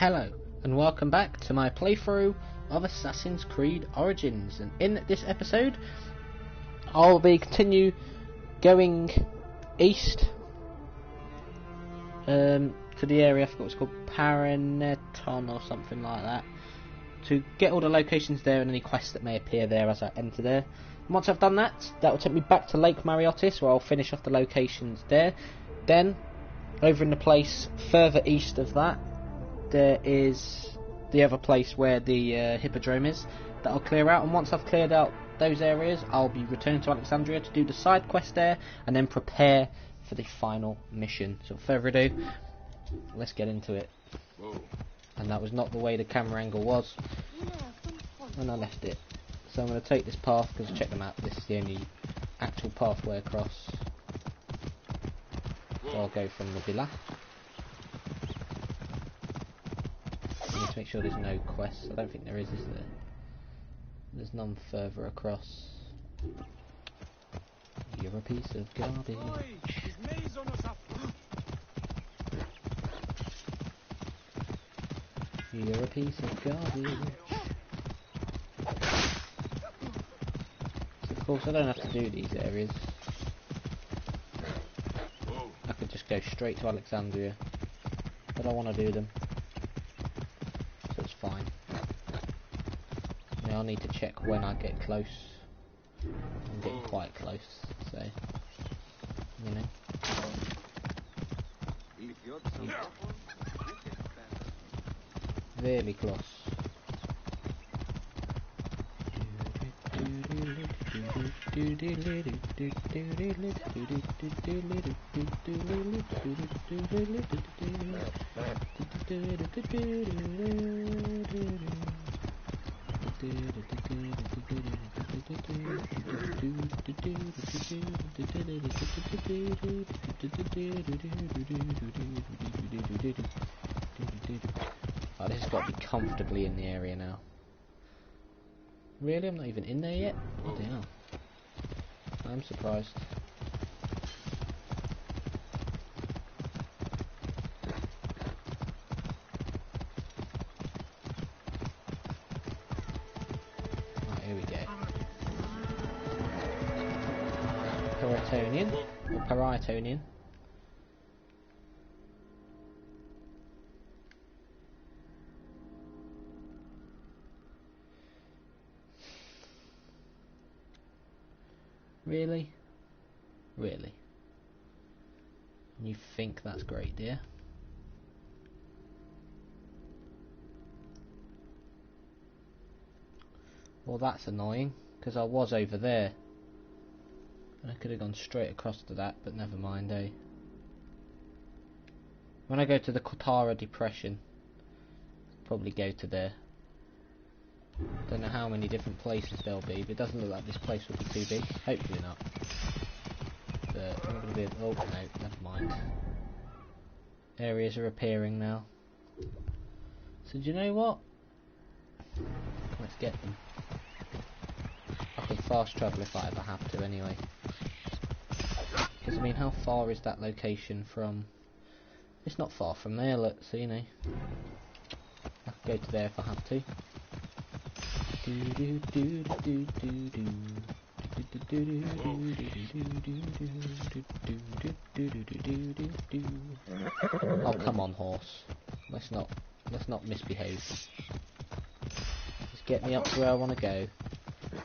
Hello, and welcome back to my playthrough of Assassin's Creed Origins. And in this episode, I'll be going east to the area, I forgot what it's called, Paraneton or something like that, to get all the locations there and any quests that may appear there as I enter there. And once I've done that, that will take me back to Lake Mareotis, where I'll finish off the locations there. Then, over in the place further east of that, there is the other place where the Hippodrome is, that I'll clear out, and once I've cleared out those areas, I'll be returning to Alexandria to do the side quest there, and then prepare for the final mission. So without further ado, let's get into it. Whoa. And that was not the way the camera angle was when I left it. So I'm going to take this path, because check the map, this is the only actual pathway across. So I'll go from the villa. I need to make sure there's no quests. I don't think there is there? There's none further across. You're a piece of garbage. You're a piece of garbage. So of course I don't have to do these areas. I could just go straight to Alexandria, but I want to do them. So it's fine. Now I need to check when I get close. I'm getting quite close, so you know. Really close. Oh, this has got to be comfortably in the area now. Really? I'm not even in there yet? Oh damn. I'm surprised. Right, here we go. Paratonian, or Paratonian. Really? Really? You think that's great, dear? Well, that's annoying, because I was over there. And I could have gone straight across to that, but never mind, eh? When I go to the Kotara Depression, probably go to there. Don't know how many different places there'll be, but it doesn't look like this place will be too big. Hopefully not. But I'm going to be... oh, no, never mind. Areas are appearing now. So do you know what? Let's get them. I can fast travel if I ever have to anyway. Because I mean, how far is that location from... it's not far from there, look, so you know. I could go to there if I have to. Oh come on, horse. Let's not misbehave. Just get me up to where I want to go.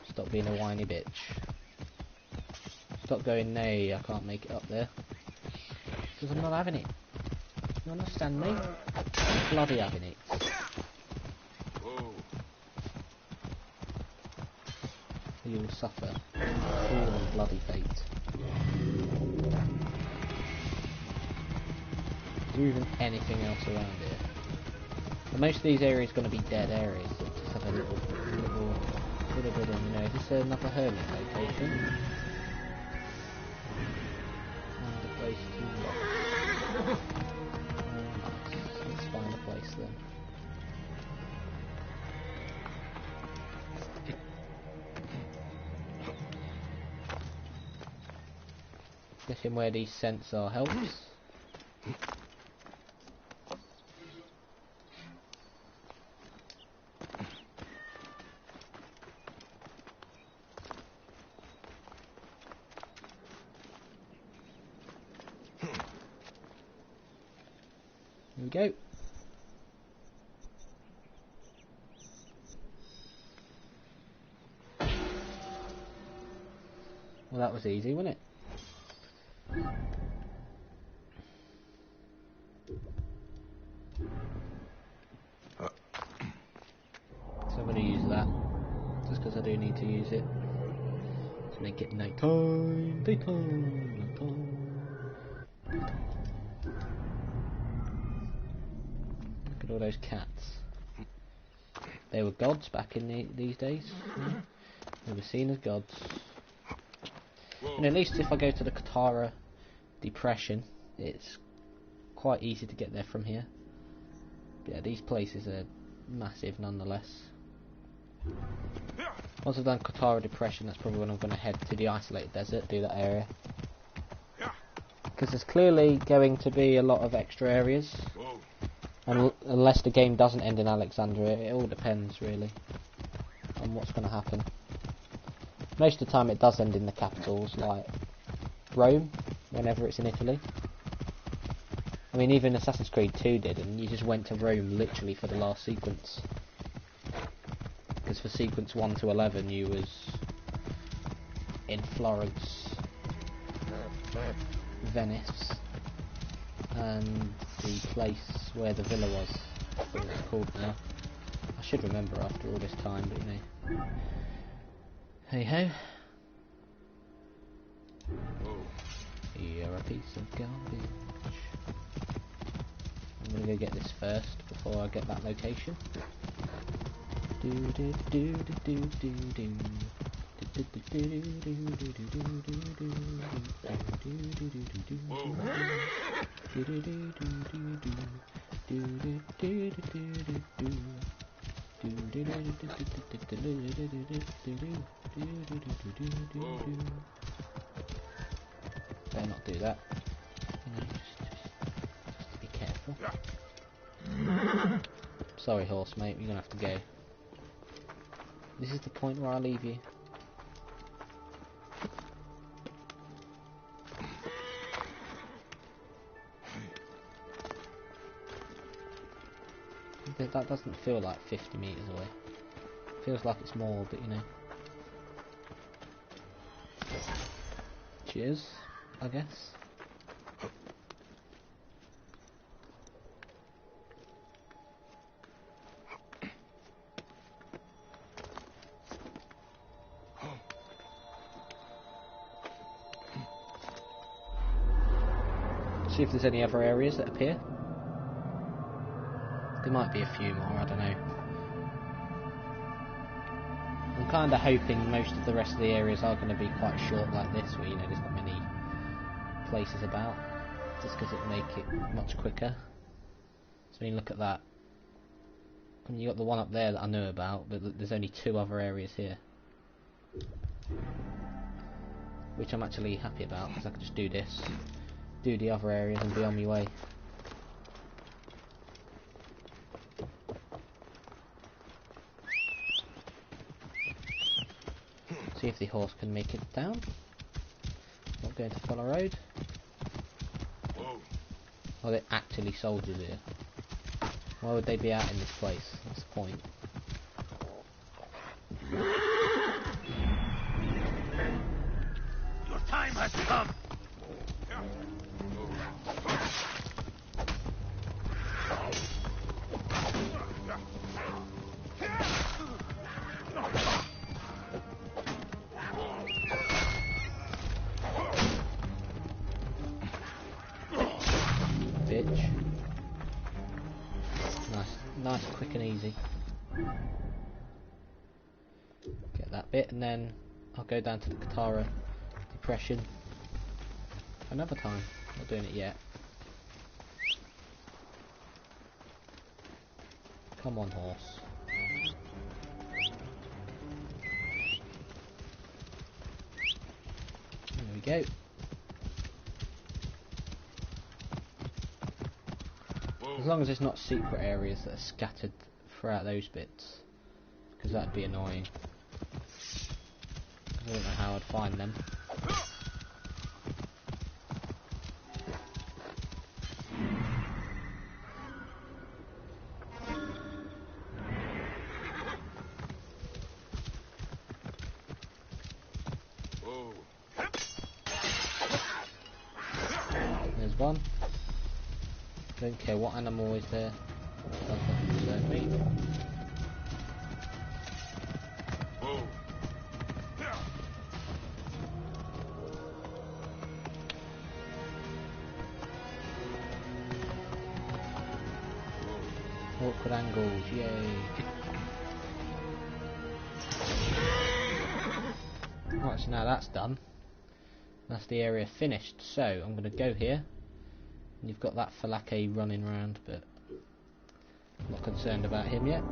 Stop being a whiny bitch. Stop going, nay, I can't make it up there. Because I'm not having it. You understand me? I'm bloody having it. You will suffer cruel and bloody fate. Is there even anything else around here? But most of these areas are going to be dead areas that just have a little bit of, you know, is this another hermit location? Find a place to look. Nice. Let's find a place then. Looking where these scents are helps. Here we go. Well, that was easy, wasn't it? So I'm going to use that, just because I do need to use it to make it nighttime, daytime, nighttime. Look at all those cats. They were gods back in these days. Yeah. They were seen as gods. And at least if I go to the Katara Depression, it's quite easy to get there from here. But yeah, these places are massive nonetheless. Once I've done Katara Depression, that's probably when I'm going to head to the isolated desert, do that area. Because there's clearly going to be a lot of extra areas. And unless the game doesn't end in Alexandria, it all depends really on what's going to happen. Most of the time it does end in the capitals, like Rome, whenever it's in Italy. I mean, even Assassin's Creed 2 did, and you just went to Rome literally for the last sequence. Because for sequence 1 to 11 you was in Florence, Venice, and the place where the villa was. I forget what it's called now. I should remember after all this time, but you know. Hey ho. You're a piece of garbage. I'm gonna go get this first before I get that location. Do do do do do do do. Better not do that. You know, just be careful. Sorry, horse mate, you're gonna have to go. This is the point where I leave you. That doesn't feel like 50 meters away. Feels like it's more, but you know. Cheers, I guess. See if there's any other areas that appear. There might be a few more, I don't know. I'm kind of hoping most of the rest of the areas are going to be quite short like this, where you know there's not many places about, just because it'll make it much quicker. So I mean, look at that. I mean, you got the one up there that I know about, but there's only 2 other areas here, which I'm actually happy about, because I can just do this, do the other areas, and be on my way. See if the horse can make it down. Not going to follow road. Oh, they're actually soldiers here. Why would they be out in this place? That's the point. Your time has come. Bitch. Nice, quick and easy. Get that bit, and then I'll go down to the Katara Depression another time. Not doing it yet. Come on, horse. There we go. As long as it's not secret areas that are scattered throughout those bits, because that'd be annoying. I don't know how I'd find them. There's one. Don't care what animal is there. Doesn't concern me. Awkward angles, yay. Right, so now that's done. That's the area finished. So I'm going to go here. And you've got that Falake running around, but I'm not concerned about him yet.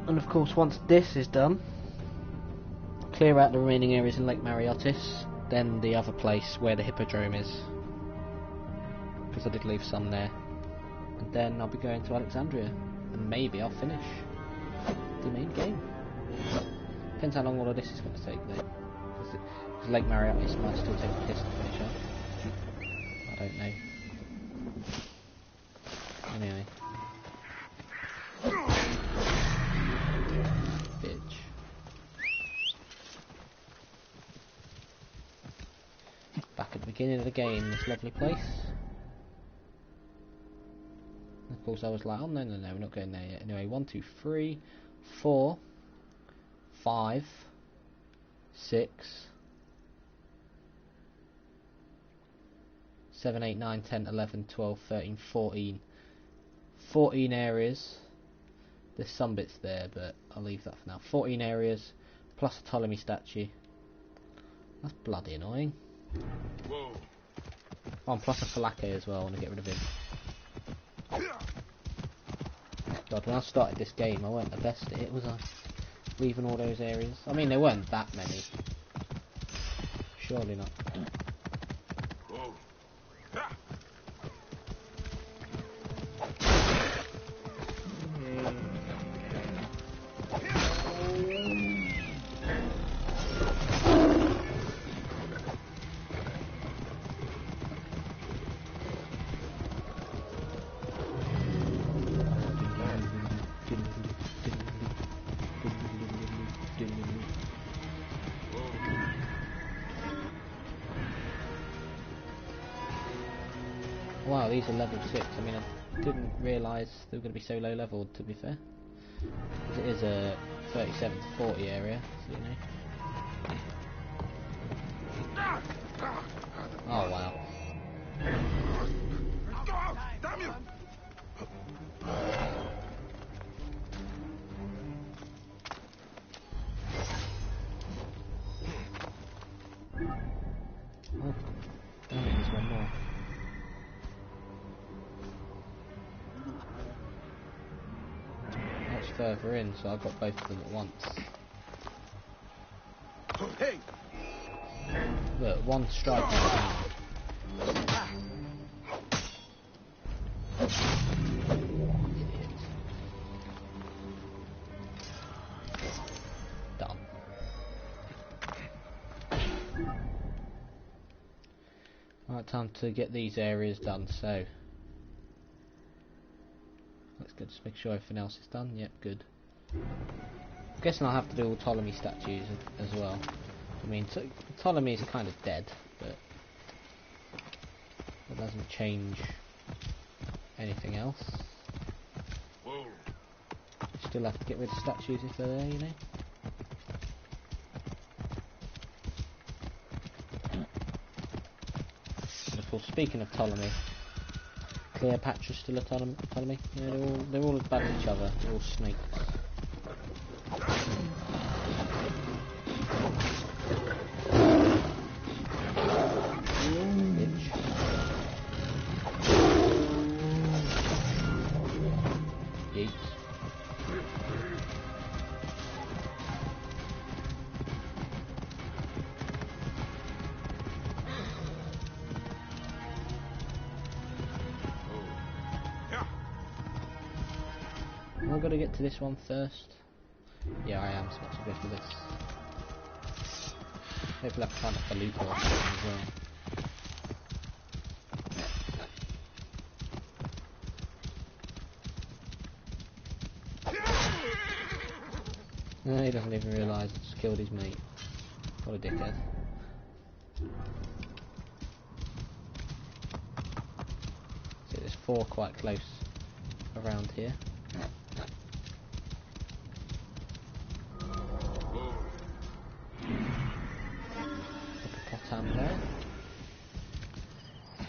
And of course, once this is done, clear out the remaining areas in Lake Mareotis, then the other place where the hippodrome is, because I did leave some there, and then I'll be going to Alexandria, and maybe I'll finish the main game. Depends how long all of this is going to take though, because Lake Mareotis might still take the piss to finish off. I don't know. Anyway. Bitch. Back at the beginning of the game, this lovely place. And of course I was like, oh no, we're not going there yet. Anyway, 1, 2, 3, 4, 5, 6, 7, 8, 9, 10, 11, 12, 13, 14. 14 areas. There's some bits there, but I'll leave that for now. 14 areas, plus a Ptolemy statue. That's bloody annoying. Whoa. Oh, and plus a Falake as well, I want to get rid of him. God, when I started this game, I weren't the best at it, was I? Leaving all those areas. I mean, there weren't that many. Surely not. Whoa. Wow, these are level 6. I mean, I didn't realise they were going to be so low leveled, to be fair. Because it is a 37 to 40 area, so you know. Oh, wow. Damn you! Oh, damn it, there's one more. Further in, so I got both of them at once. Hey! Look, one strike down. Done. Right, time to get these areas done, so let's go, just make sure everything else is done. Yep, good. I'm guessing I'll have to do all Ptolemy statues as well. I mean, Ptolemy is kind of dead, but it doesn't change anything else. Whoa. Still have to get rid of statues if they're there, you know. And of course, speaking of Ptolemy, Cleopatra's still a Ptolemy. You know, they're all as bad as each other. They're all snakes. Bitch. Yeet. Am I going to get to this one first? Yeah, I am, so let's go for this. Hopefully I can find a Falupa or something as well. No, he doesn't even realise it's killed his mate. What a dickhead. So there's 4 quite close around here. Hippopotam there.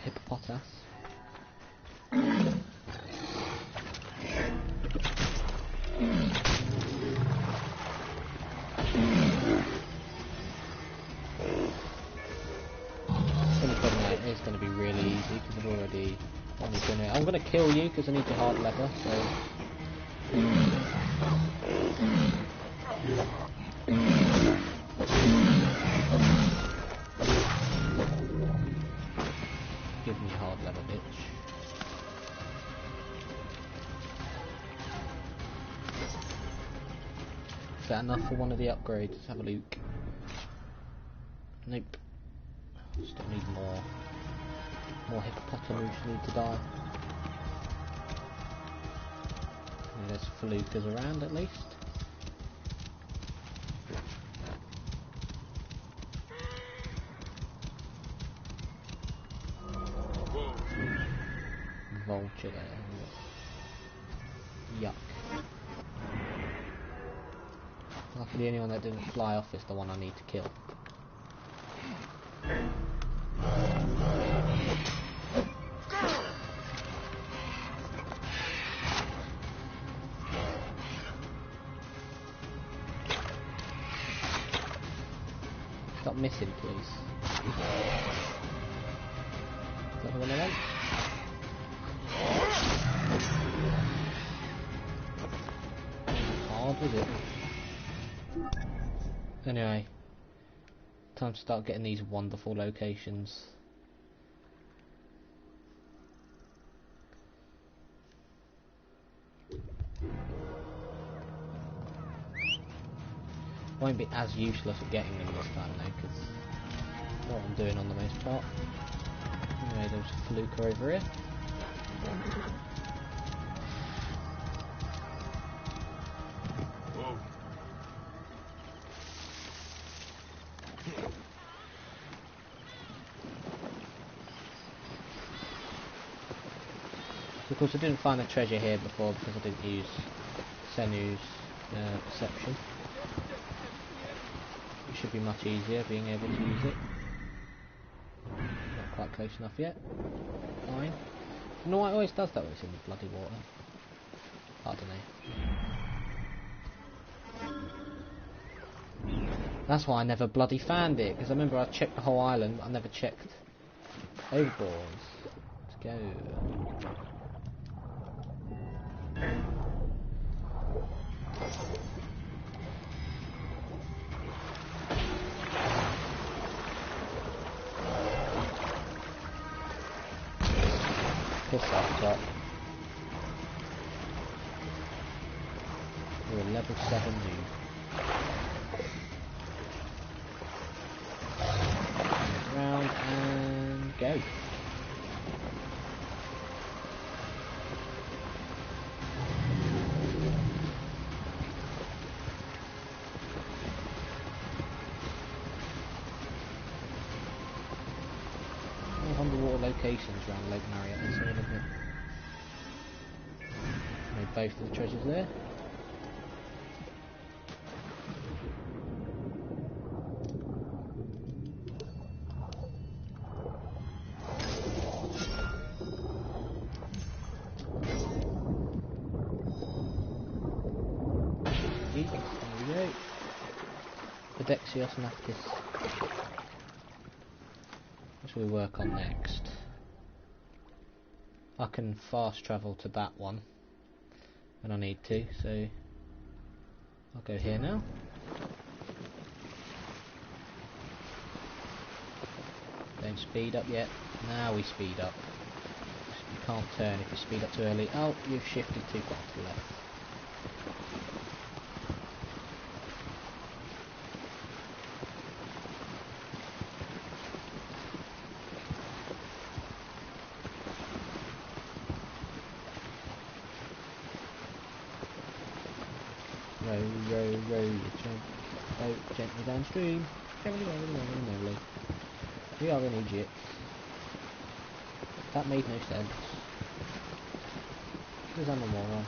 Hippopotas. It's going to be really easy because I've already done it. I'm going to kill you because I need your hard leather, so... Give me hard leather, bitch. Is that enough for one of the upgrades? Let's have a look. Nope. Still need more. More hippopotamus need to die. There's feluccas around at least. Vulture there. Yuck. Luckily the only one that didn't fly off is the one I need to kill. Stop missing, please. Is that the one I want? Hard, was it? Anyway, time to start getting these wonderful locations. Won't be as useless at getting them this time though, because what I'm doing on the most part. Anyway, there's a felucca over here. Of course I didn't find the treasure here before because I didn't use Senu's perception. It should be much easier being able to use it. Not quite close enough yet. Fine. You know why it always does that when it's in the bloody water? I don't know. That's why I never bloody found it, because I remember I checked the whole island, but I never checked overboards. Let's go. Piss off, top. We're a level 7 noob. Round and go. Underwater locations around Lake Mareotis, isn't it? Made both of the treasures there. There we go. Pedexios Naftis. What shall we work on next? I can fast travel to that one when I need to, so I'll go here now. Don't speed up yet. Now we speed up. You can't turn if you speed up too early. Oh, you've shifted too far to the left. row your boat gently downstream. Merrily, merrily, merrily, merrily. We are in Egypt. That made no sense. Because I'm a moron.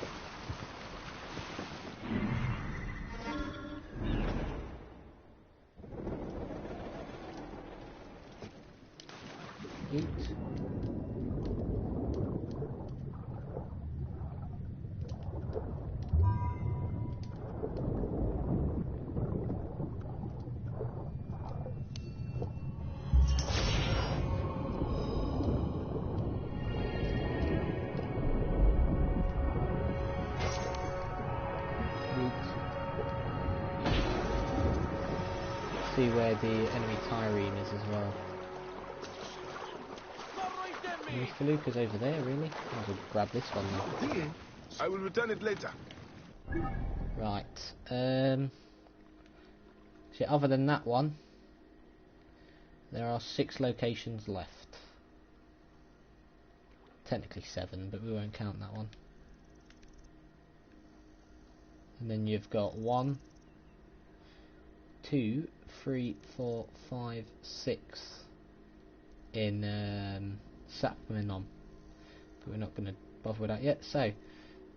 Eat. See where the enemy trireme is as well. Any felucas over there, really? I'll just grab this one then. I will return it later. Right. So other than that one, there are 6 locations left. Technically 7, but we won't count that one. And then you've got 1, 2, 3, 4, 5, 6 in Sapmenon, but we're not going to bother with that yet. So,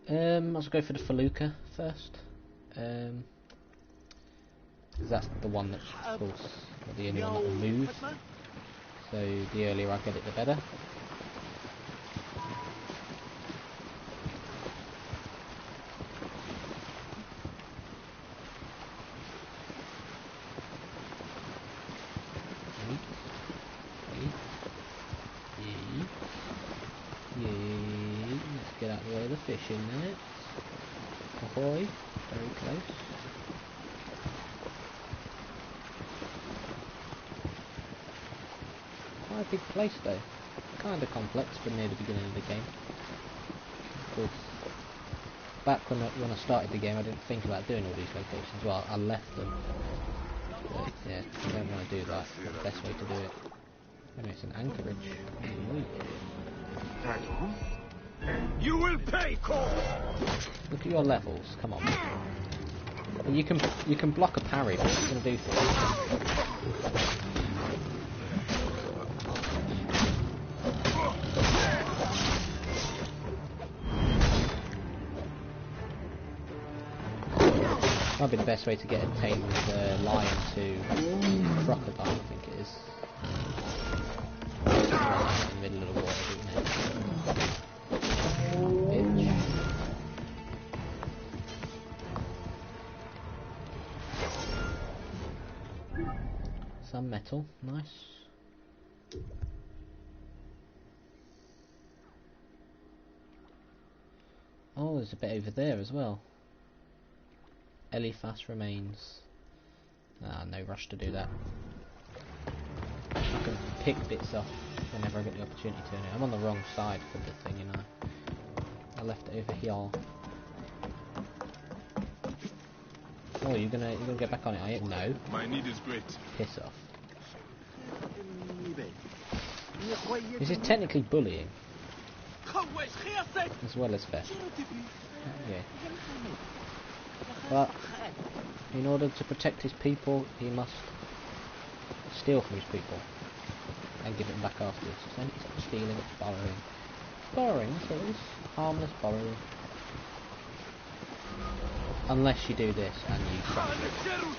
let's go for the feluca first, because that's the one that's, of course, the only one that will move. So the earlier I get it, the better. Get out of the way of the fishing nets. Ahoy, very close. Quite a big place though. Kind of complex for near the beginning of the game. Of course, back when I started the game I didn't think about doing all these locations. Well, I left them. But yeah, I don't want to do that. It's not the best way to do it. Anyway, it's an anchorage. You will pay, Cole. Look at your levels. Come on. You can block a parry, but it's going to do things. Might be the best way to get a tamed lion to crocodile, I think it is. In the middle of the water, isn't it? Bitch. Some metal, nice. Oh, there's a bit over there as well. Eliphas remains. Ah, no rush to do that. I can pick bits off whenever I get the opportunity to. I'm on the wrong side for the thing, you know. I left it over here. Oh, you're gonna get back on it, are you? No. My need is great. Piss off. This is technically bullying, as well as theft. Yeah. But in order to protect his people, he must steal from his people and give it back afterwards. So it's not stealing, it's borrowing. Borrowing, that's what it is. Harmless borrowing. Unless you do this and you crash it.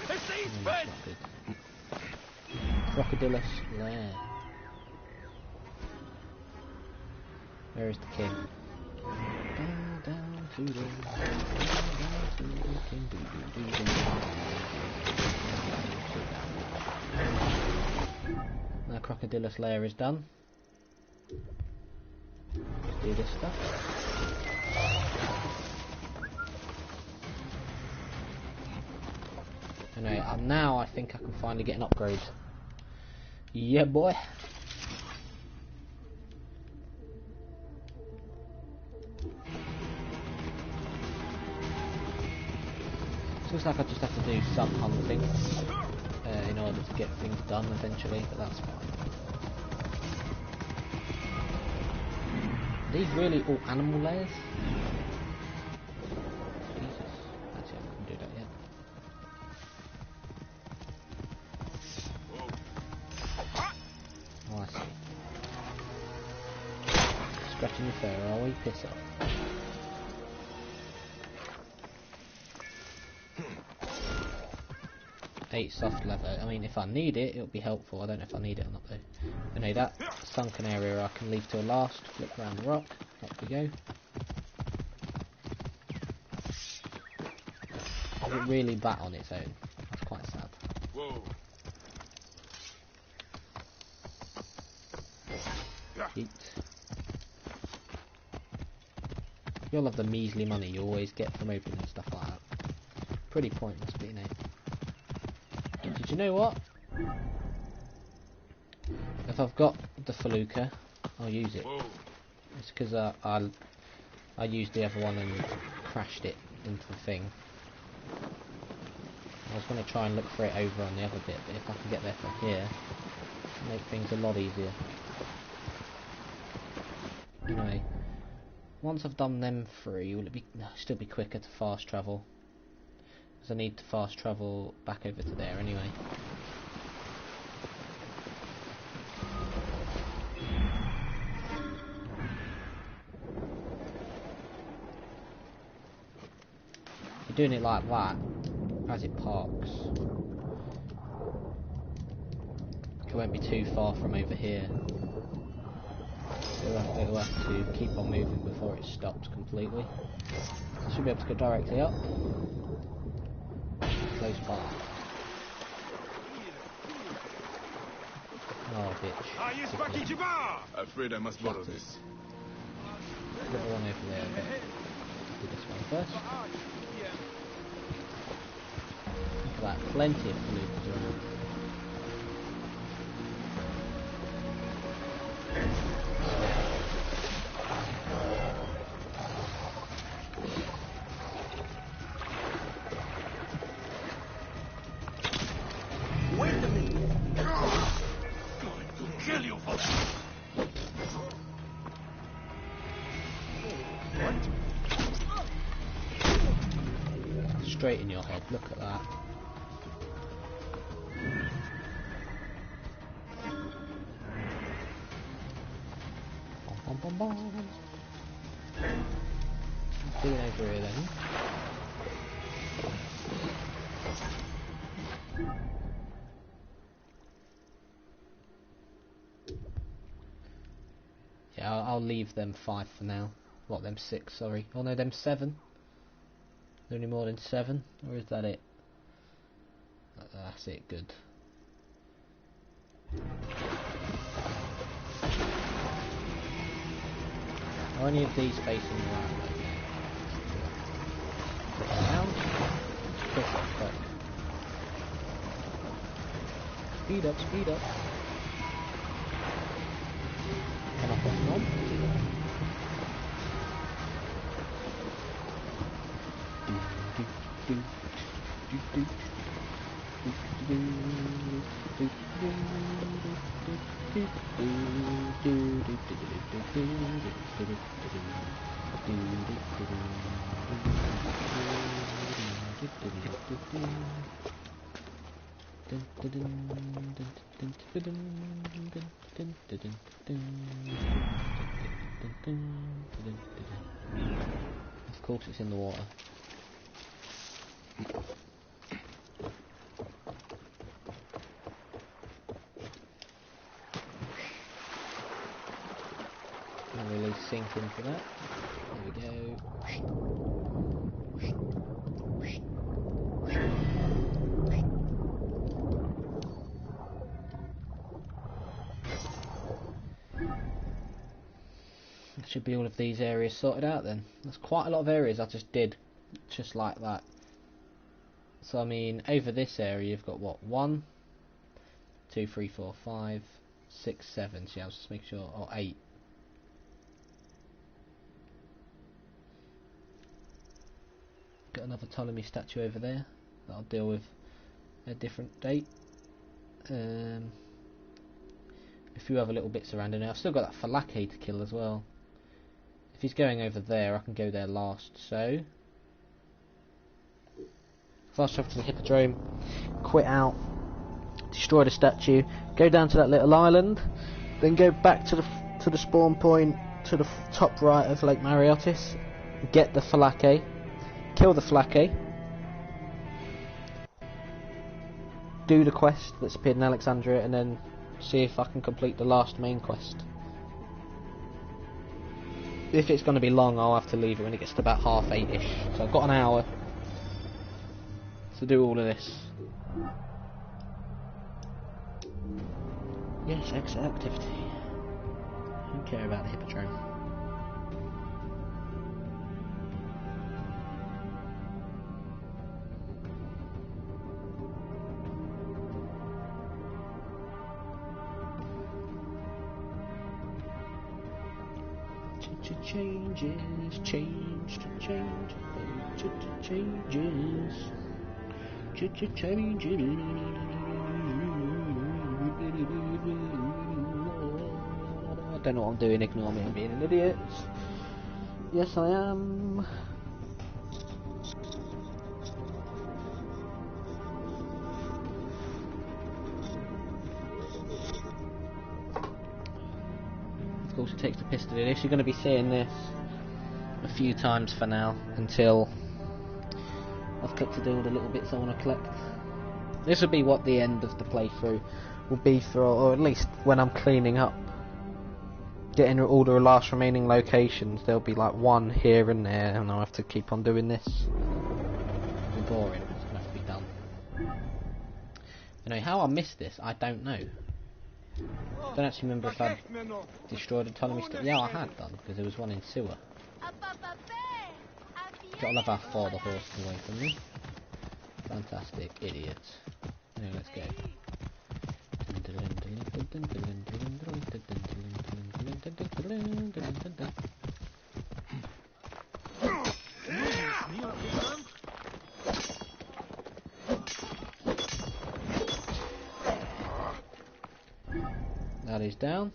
That's not good. Crocodilus lair. Where is the king? Down to the king. Now Crocodilus lair is done. Let's do this stuff. Anyway, now I think I can finally get an upgrade. Yeah, boy. Looks like I just have to do some hunting in order to get things done eventually, but that's fine. Are these really all animal layers? Jesus. Actually, I can do that, touching your fur, are we? Piss off. Eight soft leather. I mean, if I need it, it'll be helpful. I don't know if I need it or not though. But no, that sunken area I can leave till last. Flip around the rock. Up we go. Is it really that on its own? That's quite sad. Whoa. Eat. You'll have the measly money you always get from opening stuff like that. Pretty pointless, but you know. Did you know what? If I've got the felucca, I'll use it. Whoa. It's because I used the other one and crashed it into the thing. I was going to try and look for it over on the other bit, but if I can get there from here, it'll make things a lot easier. Anyway, once I've done them three, will it be still be quicker to fast travel? Because I need to fast travel back over to there anyway. If you're doing it like that, as it parks, it won't be too far from over here. It'll have to keep on moving before it stops completely. I should be able to go directly up. Close by. Oh, bitch. Afraid I must borrow this. Put the one over there, but do this one first. Look at that, plenty of feluccas around. Wait a minute. Going to kill you for that. Straight in your head, look at that. Bom, bom, bom, bom. What's doing over here then? Yeah, I'll leave them 5 for now. What, them 6, sorry. Oh no, them 7. Is there any more than 7? Or is that it? That's it, good. Are any of these facing the right way? Down. Push up. Speed up, speed up. Come up on knob. Of course it's in the water. I'll really sink into that. There we go. That should be all of these areas sorted out then. That's quite a lot of areas I just did just like that. So I mean, over this area you've got what? 1, 2, 3, 4, 5, 6, 7. So yeah, I'll just make sure. Or 8. Got another Ptolemy statue over there that I'll deal with at a different date. A few other little bits around in there. I've still got that Falake to kill as well. If he's going over there, I can go there last. So fast travel to the Hippodrome, quit out, destroy the statue, go down to that little island, then go back to the spawn point to the top right of Lake Mareotis, get the Falake, kill the Falake, do the quest that's appeared in Alexandria, and then see if I can complete the last main quest. If it's going to be long, I'll have to leave it when it gets to about 8:30ish. So I've got an hour to do all of this. Yes, exit activity. I don't care about the Hippodrome. Changes, change, changes, I don't know what I'm doing, ignore me, I'm being an idiot. Yes I am. Of course it takes the piss to do this. You're going to be seeing this a few times for now, until I've got to do all the little bits I want to collect. This will be what the end of the playthrough will be for, or at least when I'm cleaning up, getting all the last remaining locations. There'll be like one here and there, and I'll have to keep on doing this. It'll be boring, it's going to have to be done. You know, how I missed this, I don't know. I don't actually remember if I'd destroyed a ton of stuff. Yeah, I had done, because there was one in sewer. Gotta love how far the horse can away from me. Fantastic, idiots. Anyway, let's go. That is down.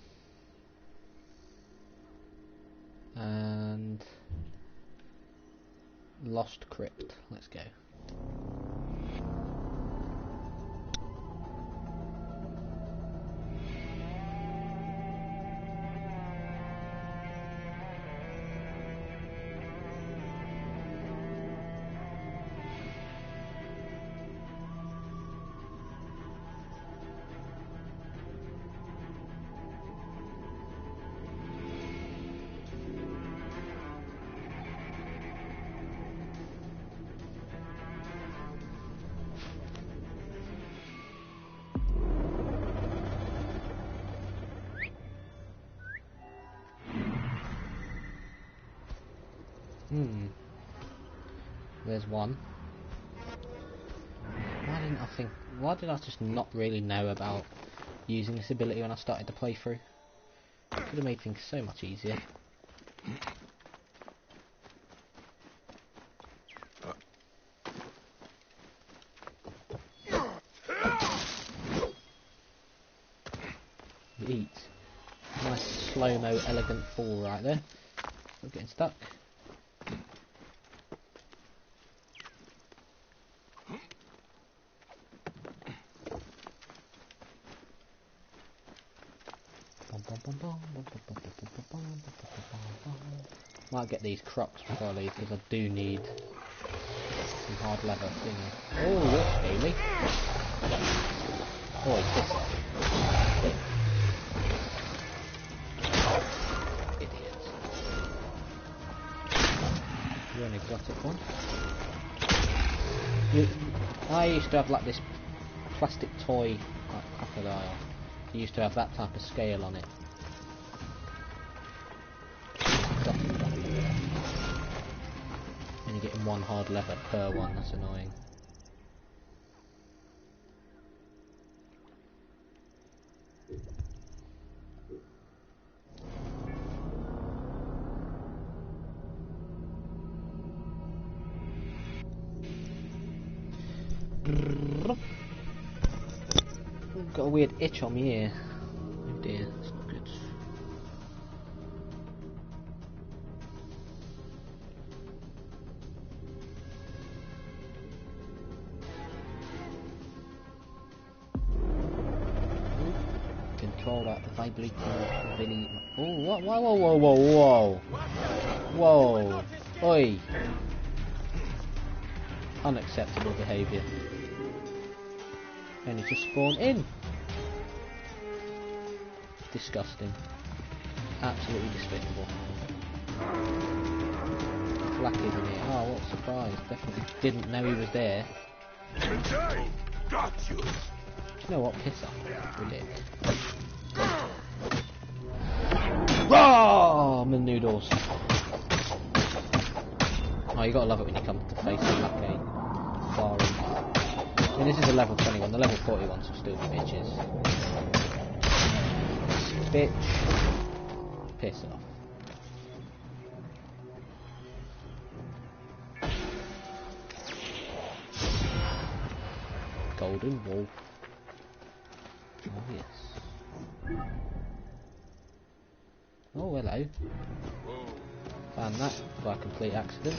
And Lost Crypt. Let's go. There's one. Why did I just not really know about using this ability when I started the playthrough? Could have made things so much easier. Eat. Nice slow-mo elegant fall right there. We're getting stuck. Might get these crocs before I leave, because I do need some hard leather thingy. Oh, look, Haley. Oh, piss off. Idiots. You're an exotic one. I used to have like this plastic toy like crocodile. It used to have that type of scale on it. And you're getting one hard leather per one, that's annoying. Got a weird itch on my ear. Oh dear, that's not good. controller vibrating. Oh, what? Whoa, whoa, whoa, whoa, whoa. Whoa. Oi. Unacceptable behaviour. And it just spawned in. Disgusting. Absolutely despicable. Black isn't it? Oh, what a surprise. Definitely didn't know he was there. Got you. Do you know what? Piss off. Ridiculous. Ramen noodles. Oh, you gotta love it when you come to face it like a bar. I mean, this is a level 21. The level 41s will still be bitches. Bitch. Piss off. Golden wolf. Oh yes. Oh hello. Found that by complete accident.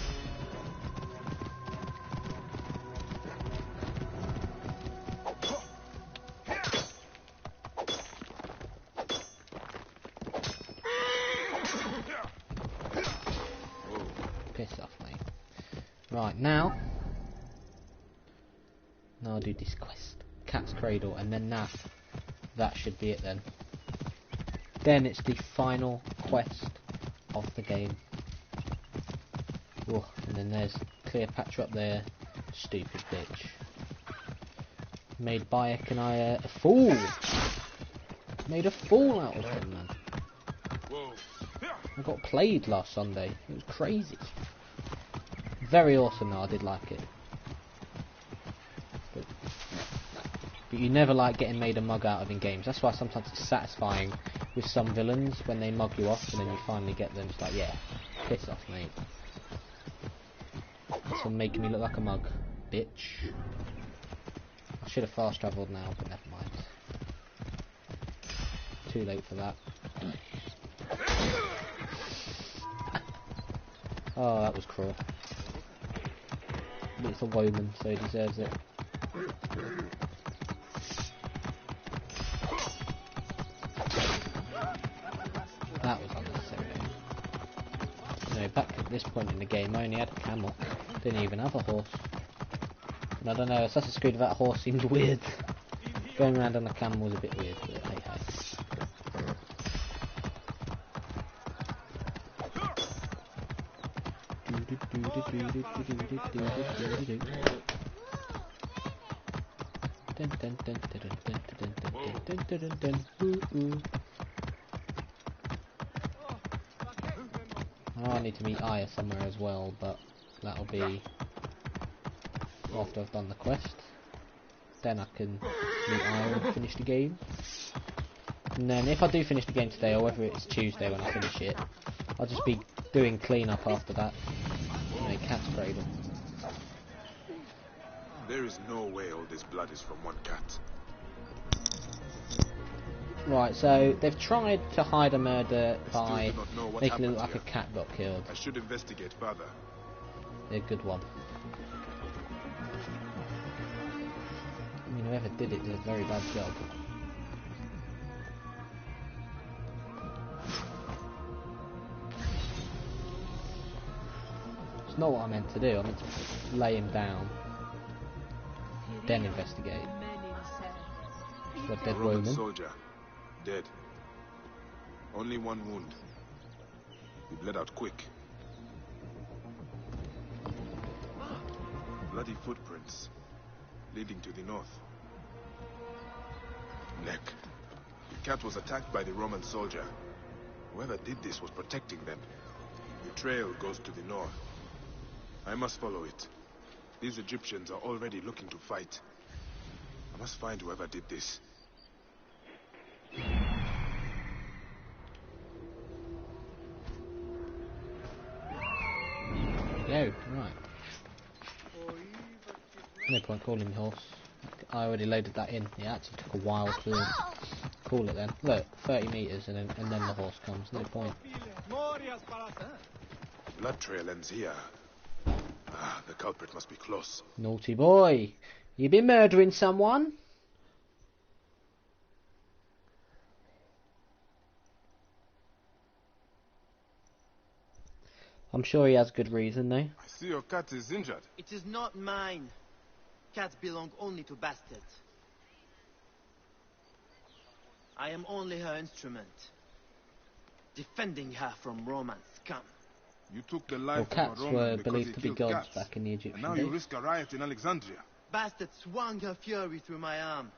Piss off, mate. Right, now I'll do this quest. Cat's Cradle, and then that should be it then. Then it's the final quest of the game. Whoa, and then there's Cleopatra up there. Stupid bitch. Made Bayek and I a fool. Made a fool out of him, man. I got played last Sunday. It was crazy. Very awesome though, I did like it. But you never like getting made a mug out of in games. That's why sometimes it's satisfying with some villains when they mug you off and then you finally get them. It's like, yeah, piss off, mate. That's making me look like a mug, bitch. I should have fast travelled now, but never mind. Too late for that. Oh, that was cruel. But it's a woman, so he deserves it. That was unnecessary. You know, back at this point in the game, I only had a camel. Didn't even have a horse. And I don't know, Assassin's Creed without a horse seemed weird. Going around on a camel was a bit weird, but hey hey. Oh, I need to meet Aya somewhere as well, but that'll be after I've done the quest. Then I can meet Aya and finish the game. And then if I do finish the game today, or whether it's Tuesday when I finish it, I'll just be doing clean-up after that. You know, Cat's Cradle. There is no way all this blood is from one cat. Right, so they've tried to hide a murder by making it look like here. a cat got killed. I should investigate further. A good one. I mean, whoever did it did a very bad job. It's not what I meant to do. I meant to lay him down, then investigate. It's a dead Roman woman. soldier, dead. Only one wound. He bled out quick. Bloody footprints leading to the north. Neck. The cat was attacked by the Roman soldier. Whoever did this was protecting them. The trail goes to the north. I must follow it. These Egyptians are already looking to fight. I must find whoever did this. Go, right. No point calling the horse. I already loaded that in. It actually took a while to call it then. Look, 30 metres and then the horse comes. No point. Blood trail ends here. Ah, the culprit must be close. Naughty boy. You been murdering someone? I'm sure he has good reason though. I see your cat is injured. It is not mine. Cats belong only to bastards. I am only her instrument. Defending her from Roman scum. You took the Well, life of a cats Roman were because believed he to be killed gods cats. back in the And Egyptian now you days. risk a riot in Alexandria. Bastard swung her fury through my arm.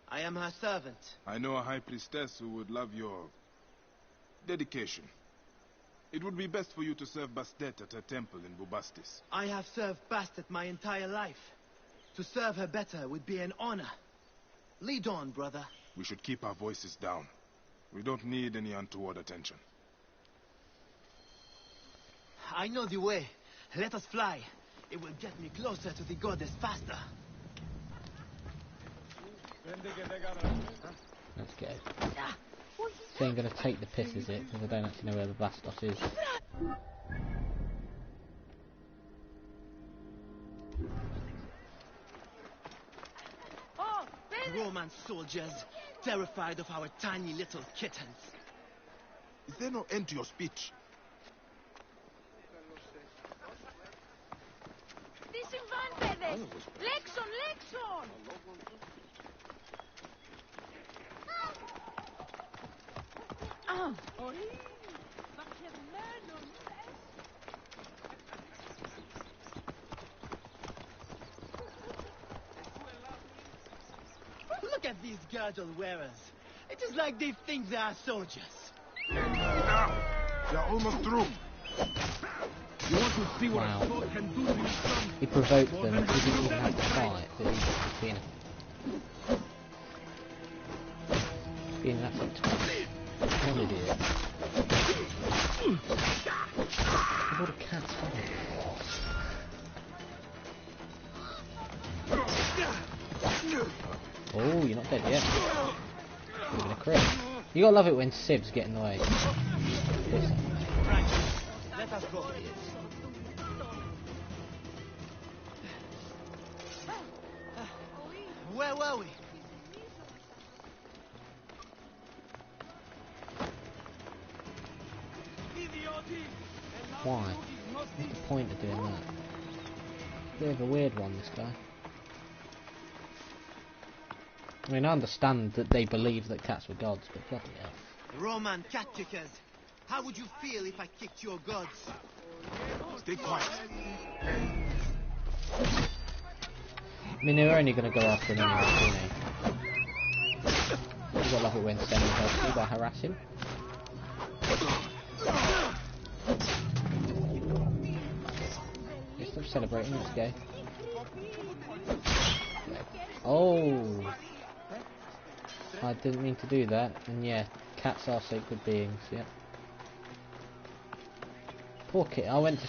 I am her servant. I know a high priestess who would love your dedication. It would be best for you to serve Bastet at her temple in Bubastis. I have served Bastet my entire life. To serve her better would be an honor. Lead on, brother. We should keep our voices down. We don't need any untoward attention. I know the way. Let us fly. It will get me closer to the goddess faster. Let's go. So I'm going to take the piss, is it? Because I don't actually know where the Bastos is. Roman soldiers, terrified of our tiny little kittens. Is there no end to your speech? Τι συμβάν, παιδες! Λέξον, λέξον! Look at these girdle wearers. It is like they think they are soldiers. Now! They're almost through! You want to see what Wow. a sword can do to you, son? He provoked them. He didn't even have to fight. But he's just being an absolute twat. What an idiot. What a cat's Oh, you're not dead yet. Could have been a crit. You gotta love it when Sibs get in the way. Right. Let us go. Where were we? Why? What's the point of doing that? Bit of a weird one, this guy. I mean, I understand that they believe that cats were gods, but bloody hell. Roman cat kickers. How would you feel if I kicked your gods? Stay quiet. I mean, they're only going to go after him anyway, you know. You gotta love it when Semi helps you by harassing. Yeah, stop celebrating, let's go. Oh! I didn't mean to do that, and yeah, cats are sacred beings, yeah. Poor kid, I went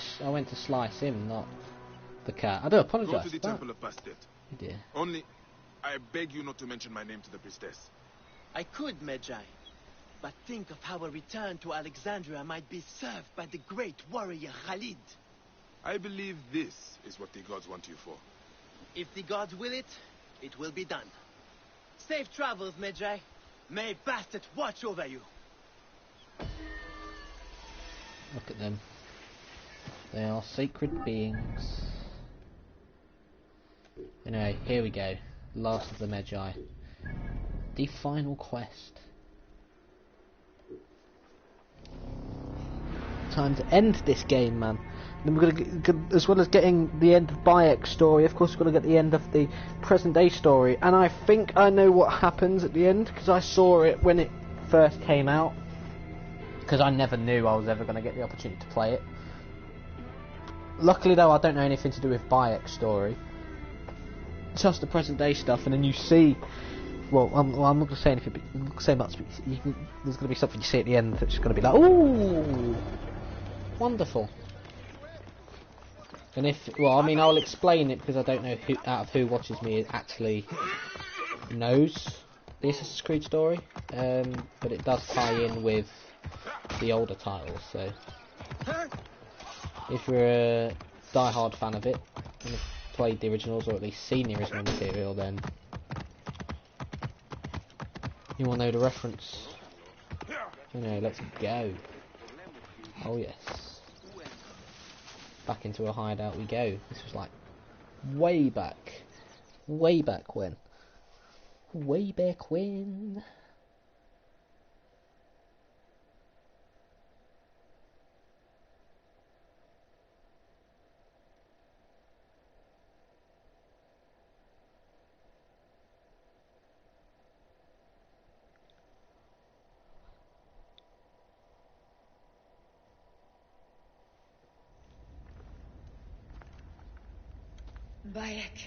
to slice him, not the cat. I do Go apologise to the for that. temple of Bastet. Oh dear. Only, I beg you not to mention my name to the priestess. I could, Magi. But think of how a return to Alexandria might be served by the great warrior Khalid. I believe this is what the gods want you for. If the gods will it, it will be done. Safe travels, Magi. May Bastet watch over you. Look at them. They are sacred beings. Anyway, here we go. Last of the Magi. The final quest. Time to end this game, man. Then we're gonna get, as well as getting the end of Bayek's story, of course we're gonna get the end of the present day story. And I think I know what happens at the end, because I saw it when it first came out. Because I never knew I was ever gonna get the opportunity to play it. Luckily though, I don't know anything to do with Bayek's story. Just the present day stuff, and then you see. Well, I'm not going to say anything, but I'm not going to say much. But there's going to be something you see at the end that's going to be like, ooh, wonderful. And if, well, I mean, I'll explain it because I don't know who out of who watches me actually knows the Assassin's Creed story, but it does tie in with the older titles. So, if you're a die-hard fan of it and have played the originals or at least seen the original material, then you will know the reference. You know, let's go. Oh yes. back into a hideout we go. This was like way back when. Way back when. Bayek.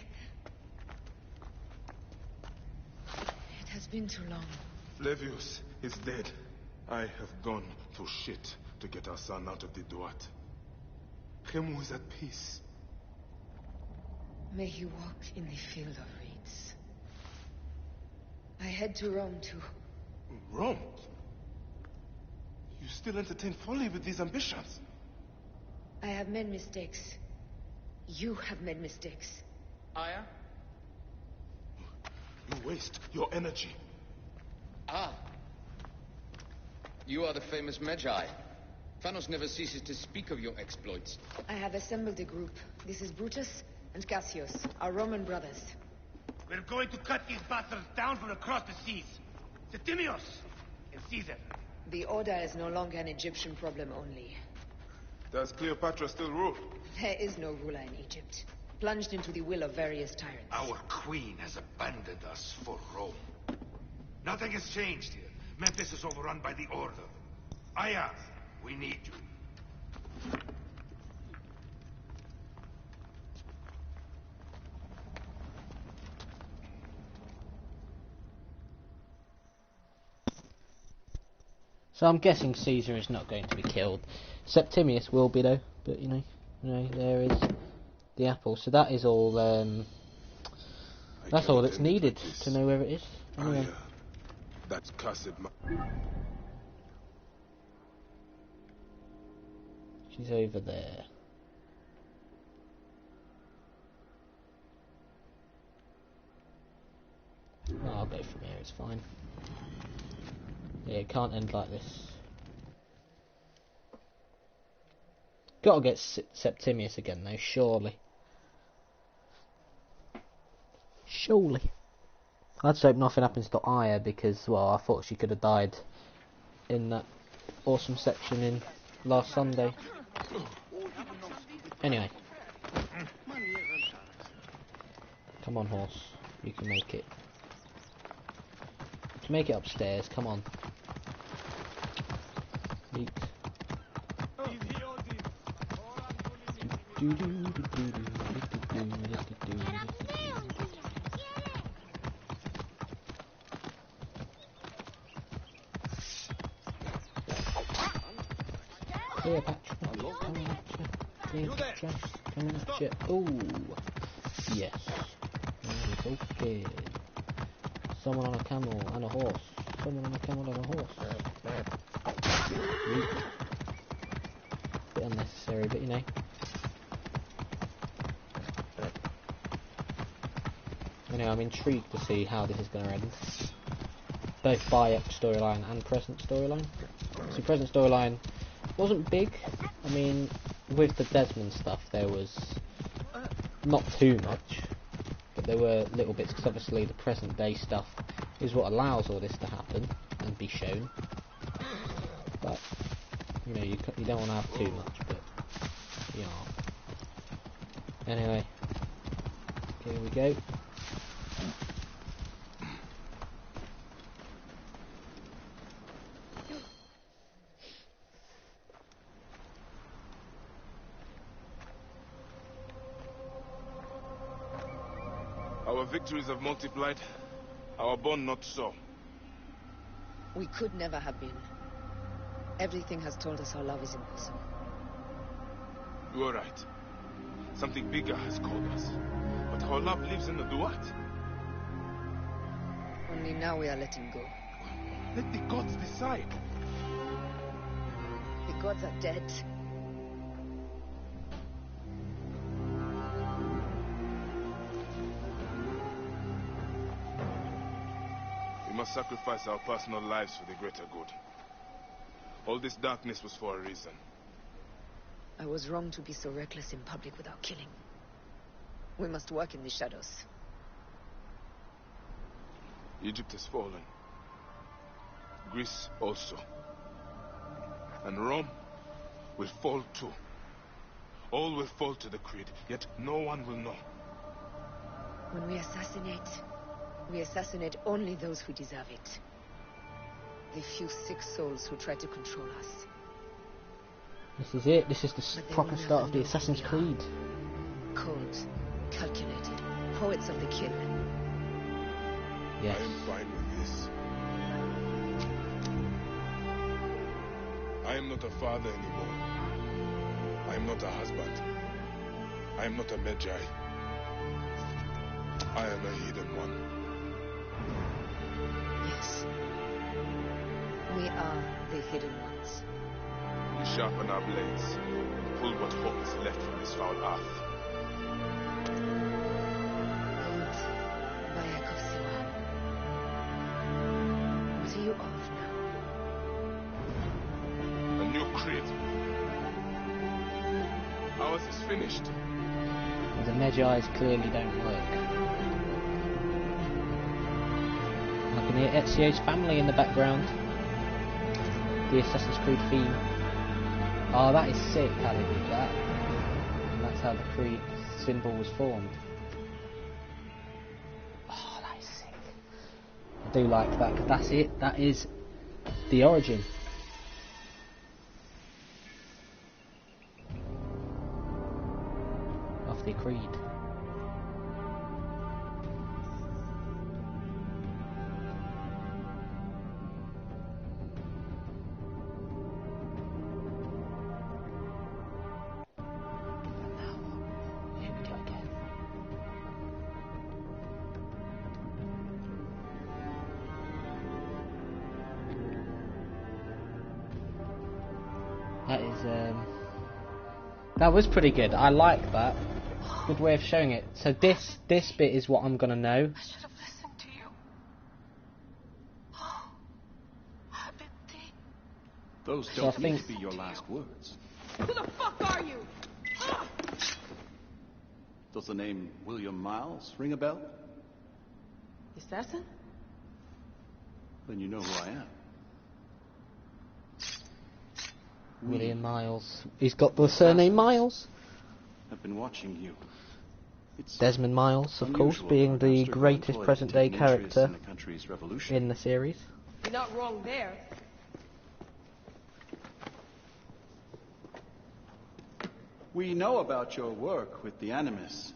It has been too long. Flavius is dead. I have gone to shit to get our son out of the Duat. Khemu is at peace. May he walk in the field of reeds. I head to Rome too. Rome? You still entertain folly with these ambitions? I have made mistakes. You have made mistakes. Aya? You waste your energy. Ah. You are the famous Magi. Thanos never ceases to speak of your exploits. I have assembled a group. This is Brutus and Cassius, our Roman brothers. We're going to cut these bastards down from across the seas. Septimius and Caesar. The Order is no longer an Egyptian problem only. Does Cleopatra still rule? There is no ruler in Egypt. Plunged into the will of various tyrants. Our queen has abandoned us for Rome. Nothing has changed here. Memphis is overrun by the Order. Aya, we need you. So I'm guessing Caesar is not going to be killed. Septimius will be though, but you know, there is the apple. So that is all. That's all that's needed to know where it is. Anyway. That's cursed. She's over there. No, I'll go from here. It's fine. Yeah, it can't end like this. Gotta get Septimius again though, surely. Surely. Let's hope nothing happens to Aya because, well, I thought she could have died in that awesome section in last Sunday. Anyway. Come on, horse. You can make it. You can make it upstairs, come on. Eat. Here, Patrick. Coming at you. Coming at you. Ooh. Yes. It's okay. Someone on a camel and a horse. Someone on a camel and a horse. Bit unnecessary, but you know. Anyway, I'm intrigued to see how this is going to end. Both Bayek storyline and present storyline. So present storyline wasn't big. I mean, with the Desmond stuff, there was not too much, but there were little bits because obviously the present day stuff is what allows all this to happen and be shown. But you know, you don't want to have too much, but you know. Anyway, here we go. Our victories have multiplied, our bond not so. We could never have been. Everything has told us our love is impossible. You are right. Something bigger has called us. But our love lives in the Duat. Only now we are letting go. Let the gods decide. The gods are dead. We must sacrifice our personal lives for the greater good. All this darkness was for a reason. I was wrong to be so reckless in public without killing. We must work in the shadows. Egypt has fallen. Greece also. And Rome will fall too. All will fall to the creed, yet no one will know. When we assassinate only those who deserve it. The few sick souls who try to control us. This is it. This is the But they proper will start never of the know who Assassin's we are. Creed. Cold, calculated, poets of the kill. Yes. I am fine with this. I am not a father anymore. I am not a husband. I am not a Magi. I am a hidden one. Yes. We are the hidden ones. We sharpen our blades, pull what hope is left from this foul earth. Old Bayek of Siwa. What are you of now? A new creed. Ours is finished. The Magi's clearly don't work. I can hear Ezio's family in the background. The Assassin's Creed theme. Oh, that is sick how they did that. And that's how the Creed symbol was formed. Oh, that is sick. I do like that, because that's it. That is the origin. Of the Creed. Here we go again. That is that was pretty good. I like that. Good way of showing it. So this bit is what I'm gonna know. I should have listened to you. Oh, Habibti. Those So don't I need think- to be your last words. Who the fuck are you? Ah! Does the name William Miles ring a bell? The assassin? Then you know who I am. William Miles. He's got the surname Miles. I've been watching you. It's Desmond Miles, of course, unusual being for a the master greatest employed to present-day take an interest character in the country's revolution. in the series. You're not wrong there. We know about your work with the Animus.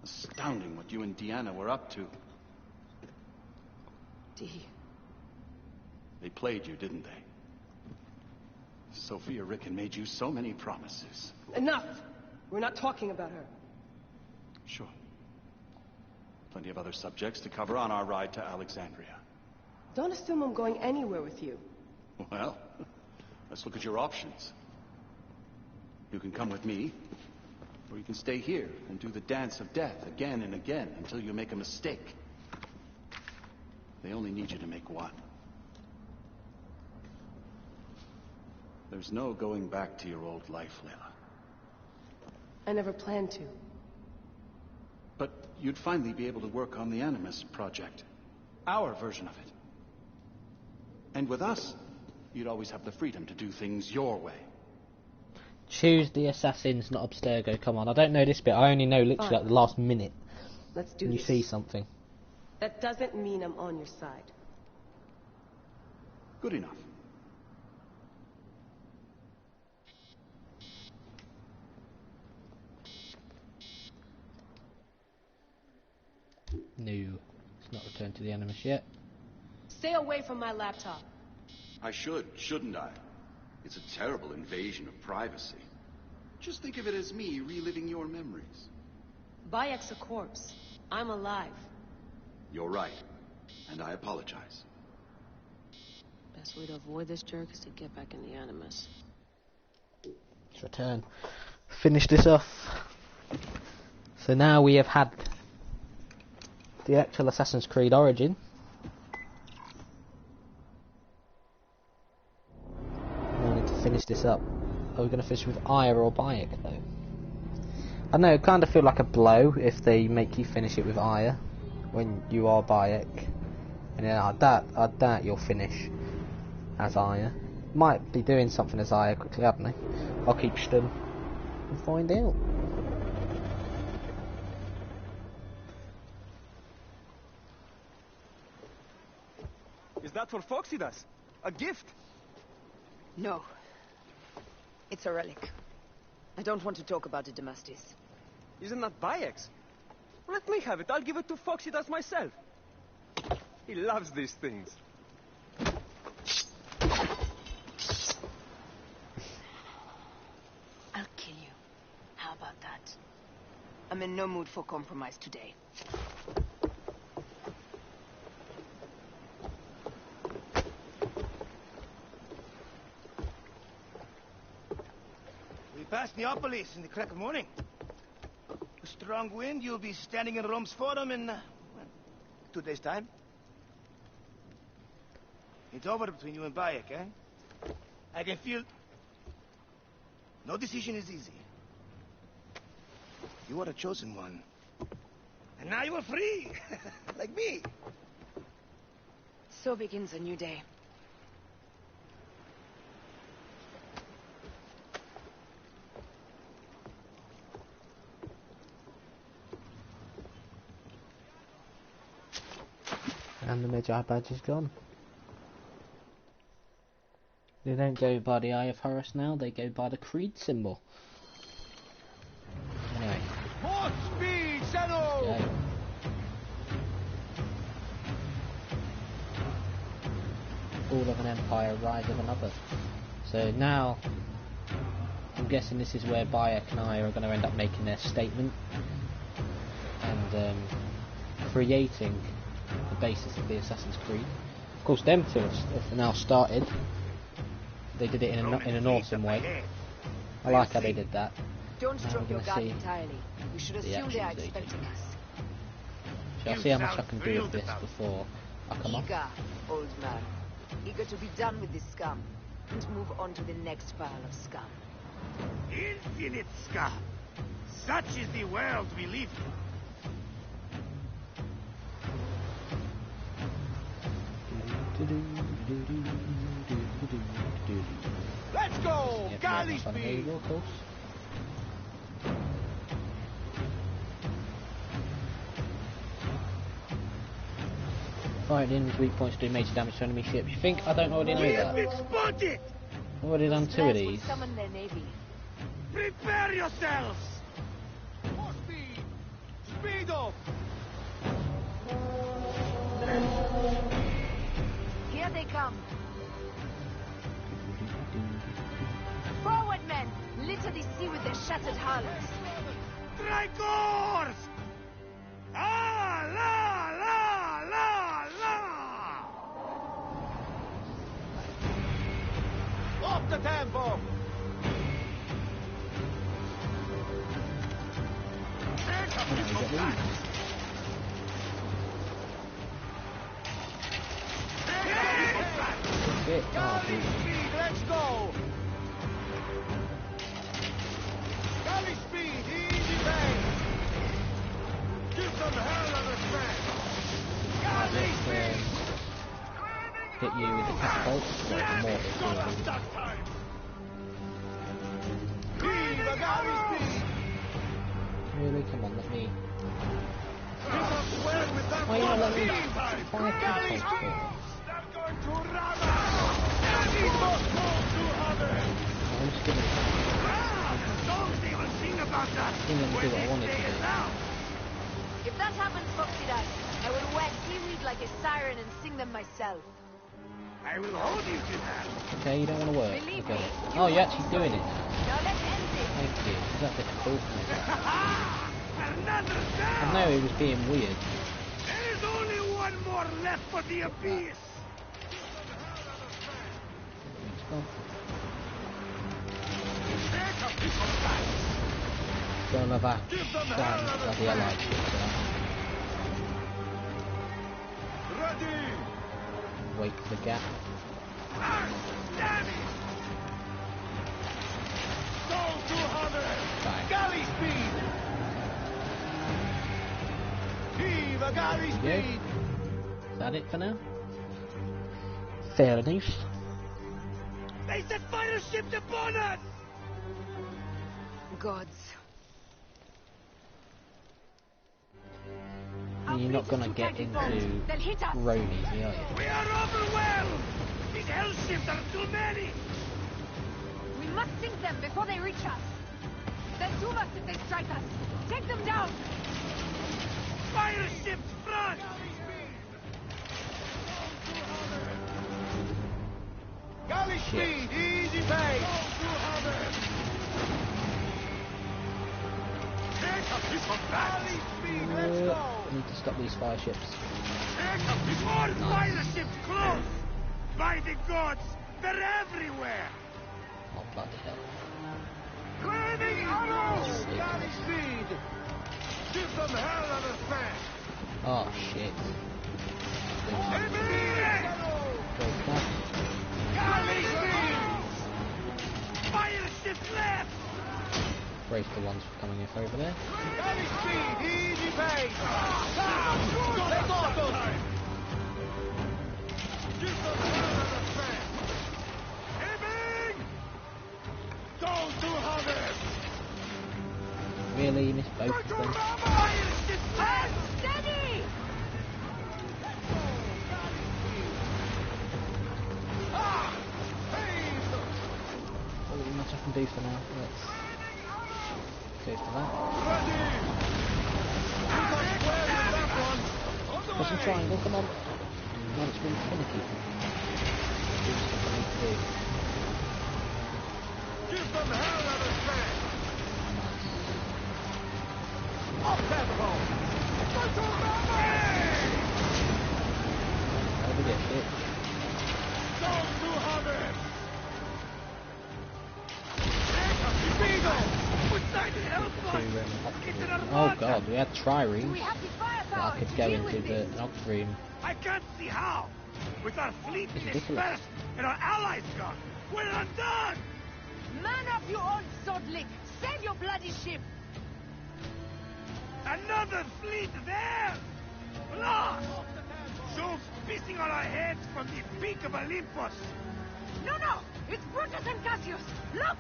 Astounding what you and Deanna were up to. D. They played you, didn't they? Sophia Ricken made you so many promises. Enough! We're not talking about her. Sure. Plenty of other subjects to cover on our ride to Alexandria. Don't assume I'm going anywhere with you. Well, let's look at your options. You can come with me, or you can stay here and do the dance of death again and again until you make a mistake. They only need you to make one. There's no going back to your old life, Layla. I never planned to. But you'd finally be able to work on the Animus project. Our version of it. And with us, you'd always have the freedom to do things your way. Choose the assassins, not Abstergo. Come on, I don't know this bit. I only know literally like the last minute. Let's do When you this. see something. That doesn't mean I'm on your side. Good enough. No, it's not returned to the Animus yet. Stay away from my laptop. I should, shouldn't I? It's a terrible invasion of privacy. Just think of it as me reliving your memories. Bayek's a corpse. I'm alive. You're right, and I apologize. Best way to avoid this jerk is to get back in the Animus. Let's return. Finish this off. So now we have had the actual Assassin's Creed origin. We need to finish this up. Are we going to finish with Aya or Bayek though? I know, it kind of feel like a blow if they make you finish it with Aya when you are Bayek. And then I doubt you'll finish as Aya. Might be doing something as Aya quickly, haven't they? I'll keep stum and find out. Is that for Foxidas? A gift? No. It's a relic. I don't want to talk about it, Damastis. Isn't that Bayek's? Let me have it. I'll give it to Foxidas myself. He loves these things. I'll kill you. How about that? I'm in no mood for compromise today. We pass Neapolis in the crack of morning. A strong wind, you'll be standing in Rome's Forum in, 2 days' time. It's over between you and Bayek, eh? I can feel... No decision is easy. You are a chosen one. And now you are free! Like me! So begins a new day. And the Magi badge is gone. They don't go by the Eye of Horus now, they go by the Creed symbol. Anyway. More speed, Shadow! Go. Fall of an empire, rise of another. So now, I'm guessing this is where Bayek and I are going to end up making their statement and creating the basis of the Assassin's Creed. Of course, them two have now started. They did it in an awesome way. I like how they did that. Don't Now drop we're your gonna guard see entirely. We should the assume they are actions they do. expecting us. Shall I see how much I can do with this before I come off? Eager, old man. Eager to be done with this scum and move on to the next pile of scum. Infinite scum! Such is the world we live in. Let's go! Galley speed! Of course. Firing in weak points do major damage to enemy ships. You think I don't already know that? We've been spotted! I've already done two of these. Summon their navy. Prepare yourselves! More speed! Speed up! Here they come. Forward, men! Litter the sea with their shattered hulls. Tricors! Ah, la, la, la, la! Off the tempo! Galley speed, let's go! Galley speed, easy bang! Give them hell of a smash! Galley speed! Hit you with the catapult, like the mortars Got do. us that time! Viva galley speed! Really? Come on, let me. Hit us well with that Why you not let me speed time! fire Galley catapults speed! for? They're going to ram us! Any must go to others! I'm just giving it. Songs they will sing about that Didn't let me do when what I they wanted to stay do. around. If that happens, Foxidas, I will wag seaweed like a siren and sing them myself. I will hold you to that. Okay, you don't want to work. Believe Okay. me, Oh, you're actually doing it now. Now let's end this. Thank you. Is that difficult? Another I down! know it was being weird. There is only one more left for the abyss! It's gone. Don't love that. Bloody hell, I like it. Ready! Wait for the gap. Damn it! 200! Galley speed! Viva galley speed! Is that it for now? Fair enough. They set fire ships upon us! Gods. You're not gonna get into Rome easy, are you? We are overwhelmed! These hell ships are too many! We must sink them before they reach us. They'll doom us if they strike us. Take them down! Fire ships front! Galley speed, easy pace! Galley speed, let's go! Need to stop these fire ships. More fire ships close! By the gods, they're everywhere! Oh, bloody hell. Flaming arrows! Galley speed! Give them hell on a smash! Oh, shit. Galley speed! Fire ships left! Brace the ones coming up over there. Galley speed, easy pace! Take off those! Give them hell on a smash! Aiming! Go 200! Really, you missed both of them? Fire ships left! Steady! Not much I can do for now. Let's go for that. Push and triangle, come on. No, it's really finicky. Do stuff I need to do. Give them hell on a smash! Up tempo! Over there, shit. Go 200! Beagle! Which side to help us? Oh god, we had triremes. We have the That firepower I could to go deal into with the this. Nox room. I can't see how! With our fleet It's in ridiculous. dispersed and our allies gone, we're undone! Man up, you old sodlick! Save your bloody ship! Another fleet there! Lost! Zeus pissing on our heads from the peak of Olympus! No, no! It's Brutus and Cassius! Look!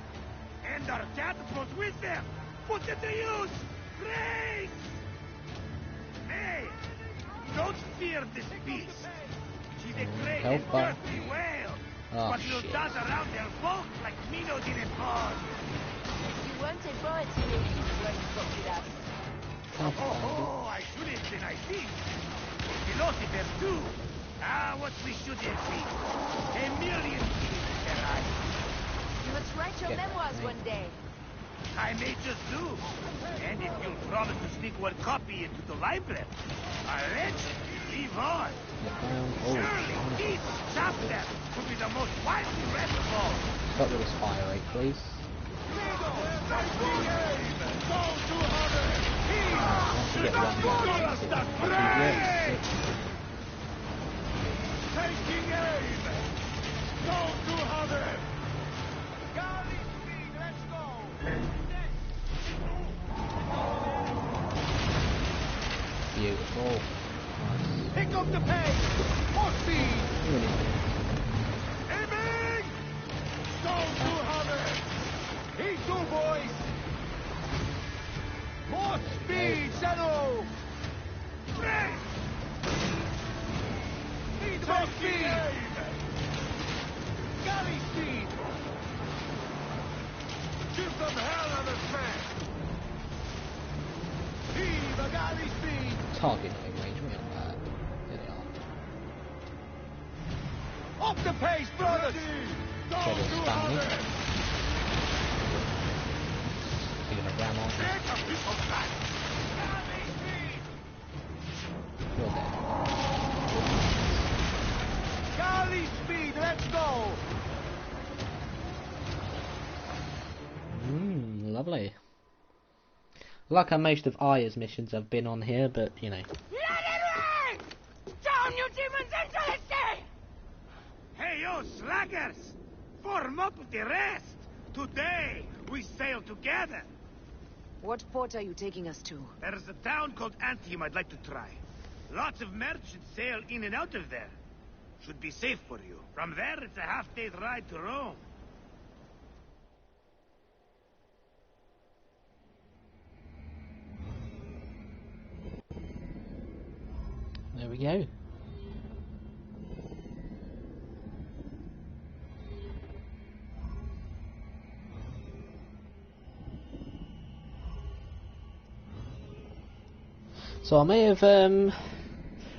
And our catapults with them! Put them to use! Race! Hey! Don't fear this beast! She's a great and Hellfire. dirty whale! Oh, but you'll shit. dance around their boat like Minos in a pond! You weren't a poet in the East when you spoke with us. Oh, I shouldn't been, I think. A philosopher too. Ah, what we shouldn't be. A million things in their eyes. You must write your Get memoirs me. one day. I may just do. And if you'll promise to sneak one copy into the library, I'll let you live on. The ground. Oh, Surely, each chapter will be the most widely read of all. stop with this fire rate, please. Once you get one down, that's it. Taking aim! Go 200! Galley speed, let's go! Beautiful. Nice. Pick up the pace! More speed! Really. Aiming! Go 200! He's two, boys! More speed, Zeno! Brace! Need more speed! Galley speed! Give them hell on the track! Viva galley speed! Target no range, we on that. There they are. Up the pace, brothers! Go Try to spam me. 200! You're gonna ram on. Take a piece of that! Galley speed! You're dead. Galley speed, let's go! Lovely. Like how most of Aya's missions have been on here, but you know. Let it rain! Down, you demons, into the sea! Hey, you slackers! Form up with the rest! Today, we sail together. What port are you taking us to? There's a town called Antium I'd like to try. Lots of merchants sail in and out of there. Should be safe for you. From there, it's a half-day's ride to Rome. There we go. So I may have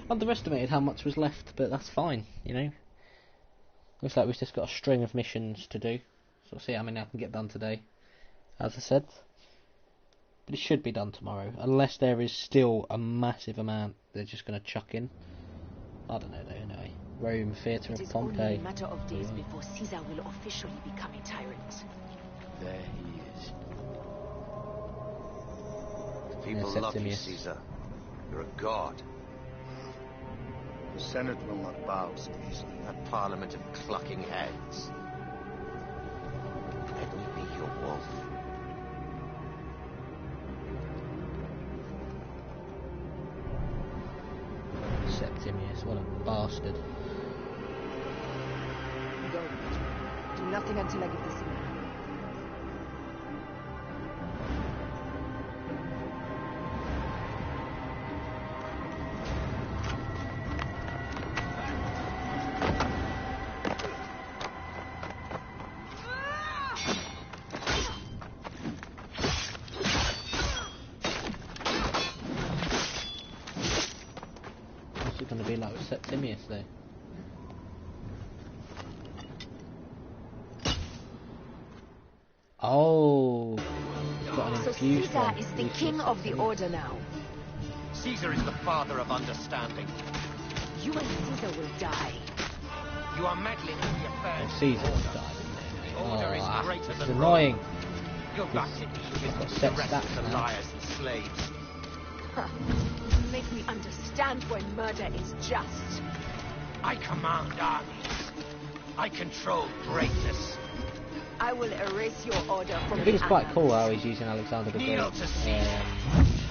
underestimated how much was left, but that's fine, you know. Looks like we've just got a string of missions to do. So we'll see how many I can get done today, as I said. But it should be done tomorrow, unless there is still a massive amount they're just going to chuck in. I don't know though, anyway. Rome, Theatre of Pompeii. It is only a matter of days before Caesar will officially become a tyrant. There he is. The people love you, Caesar. You're a god. The Senate will not bow so easily. That parliament of clucking heads. Let me be your wolf. Septimius, what a bastard. Go. Do nothing until I give the signal. Going to be like with Septimius though. Oh, got an So infused Caesar one. is the king of the order now. Caesar is the father of understanding. You and Caesar will die. You are meddling with the affairs. Oh, Caesar of the died, order. didn't The order is oh, greater it's than annoying. Rome. Go back to Egypt got with set the rest of stats the now. liars and slaves. Huh. Make me understand when murder is just. I command armies. I control greatness. I will erase your order from I think it's quite annals. cool how he's using Alexander the Great. Kneel to Caesar.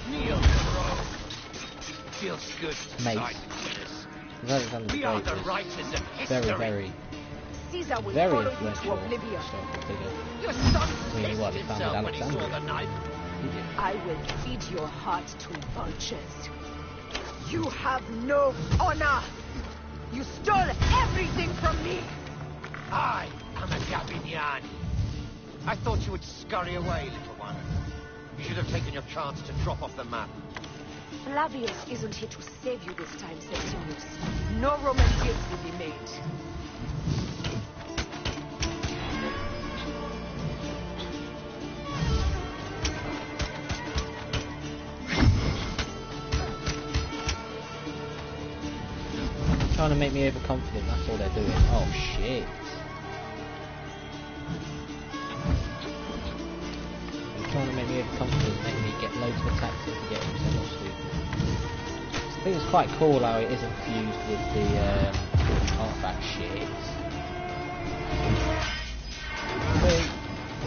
Kneel to Rome. Feels good to Mace. side with this. Alexander the We are Great the was writers of history. very Caesar will very follow you influential to oblivion. historical figure. Your son I mean, what, he tasted founded himself when he saw Alexandria. the knife. He did. I will feed your heart to vultures. You have no honor. You stole everything from me. I am a Gabiniani. I thought you would scurry away, little one. You should have taken your chance to drop off the map. Flavius isn't here to save you this time, Septimius. No Roman deals will be made. Trying to make me overconfident, that's all they're doing. Oh shit. They're trying to make me overconfident, make me get loads of attacks and forget him, so not stupid. I think it's quite cool how it is infused with the artifact shit. Wait.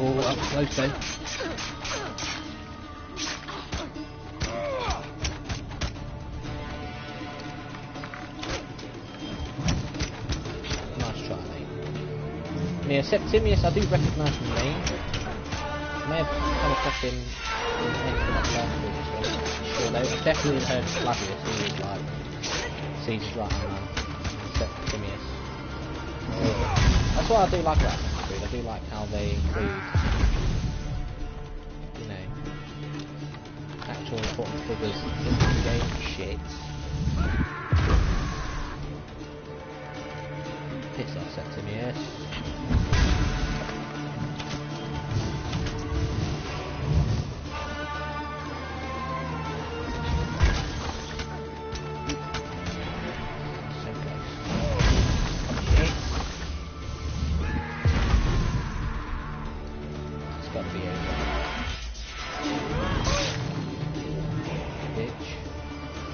Oh, up close though. Yeah, Septimius, I do recognise the name. I may have come across him in anything like last week as well. Sure, though. I've definitely heard Flavius, he was like Caesar's right hand man. Septimius. That's what I do like about Assassin's Creed. I do like how they include, you know, actual important figures in the game. Shit. Piss off, Septimius.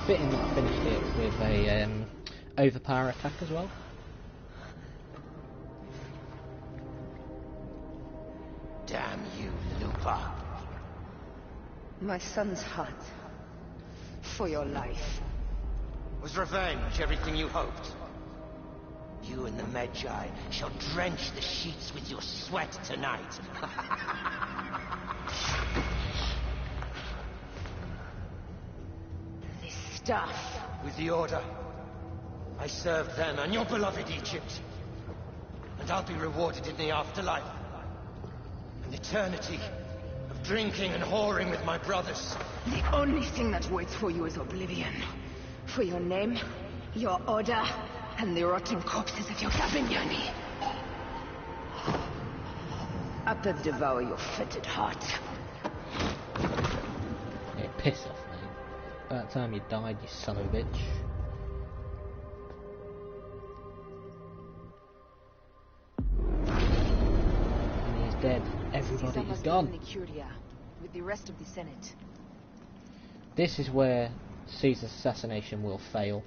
Fitting that I finished it with a overpower attack as well. Papa. My son's heart. For your life. Was revenge everything you hoped? You and the Magi shall drench the sheets with your sweat tonight. This stuff. With the Order, I served them and your beloved Egypt. And I'll be rewarded in the afterlife. An eternity of drinking and whoring with my brothers. The only thing that waits for you is oblivion. For your name, your order, and the rotting corpses of your Gabignani. Up and devour your fetid heart. Yeah, piss off, mate. About time you died, you son of a bitch. And he's dead. Everybody is gone. With the rest of the Senate. This is where Caesar's assassination will fail.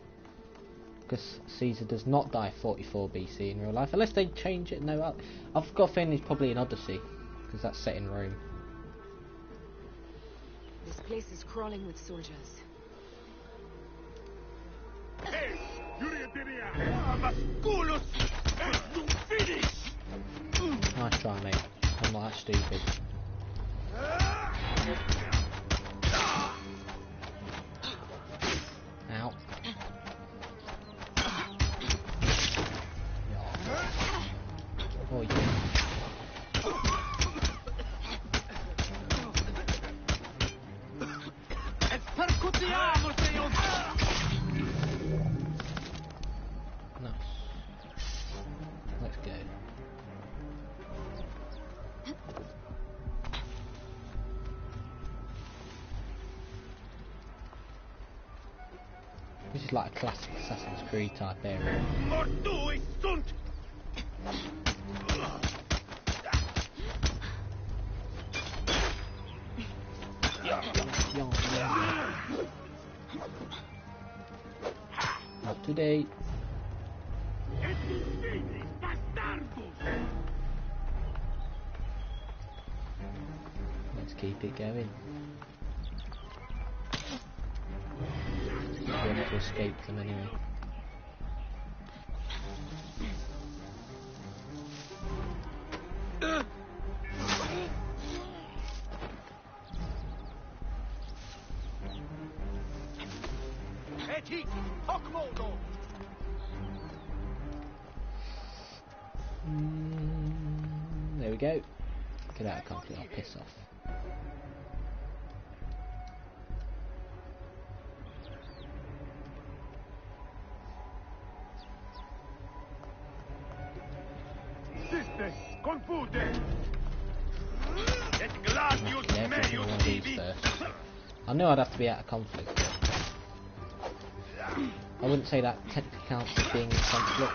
Because Caesar does not die 44 BC in real life. Unless they change it. No, I've got a feeling he's probably in Odyssey. Because that's set in Rome. This place is crawling with soldiers. Hey, finish! Nice try, mate. I'm not that stupid. Ow. Oh, yeah. Nice. Let's go. This is like a classic Assassin's Creed type area. Not today. Let's keep it going. We want to escape them anyway. There we go. Get out of conflict, I'll piss off. I knew I'd have to be out of conflict. I wouldn't say that technically counts as being in conflict.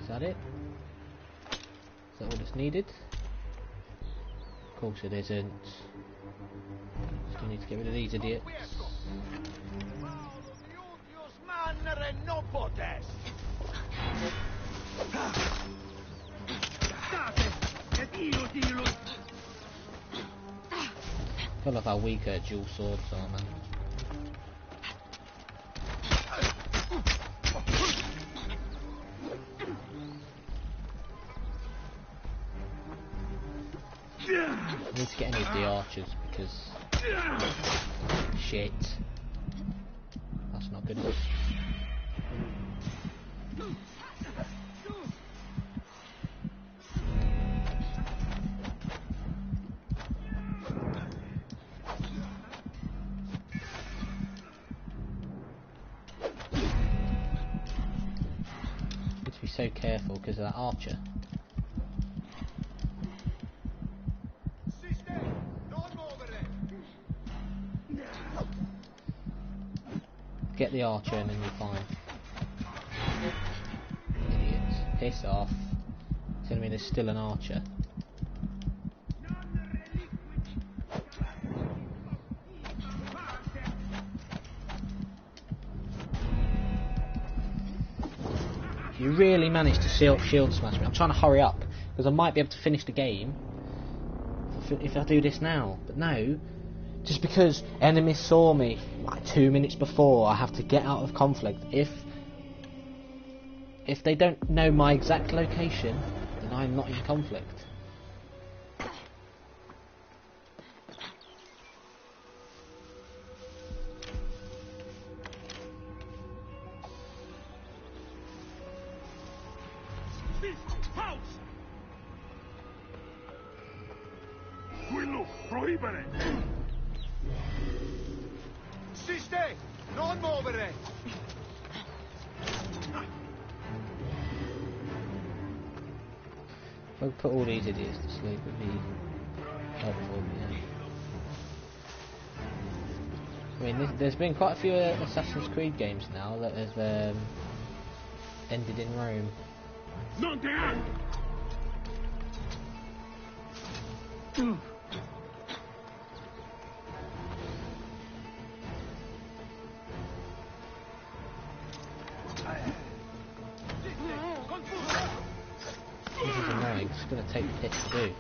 Is that it? Is that all that's needed? Of course it isn't. Still need to get rid of these idiots. I love how weak her dual swords are, man. I need to get any of the archers because shit. That's not good enough. so careful because of that archer. Get the archer and then you're fine. Idiots. Piss off. Telling me there's still an archer. You really managed to shield smash me. I'm trying to hurry up because I might be able to finish the game if I do this now. But no, just because enemies saw me like 2 minutes before, I have to get out of conflict. If they don't know my exact location, then I'm not in conflict. Quello, proibere! Siste! Non muovere! If I could put all these idiots to sleep, it would be helpful. Yeah. I mean, there's been quite a few Assassin's Creed games now that have ended in Rome. Non te amo! This is annoying, it's going to take a hit to do.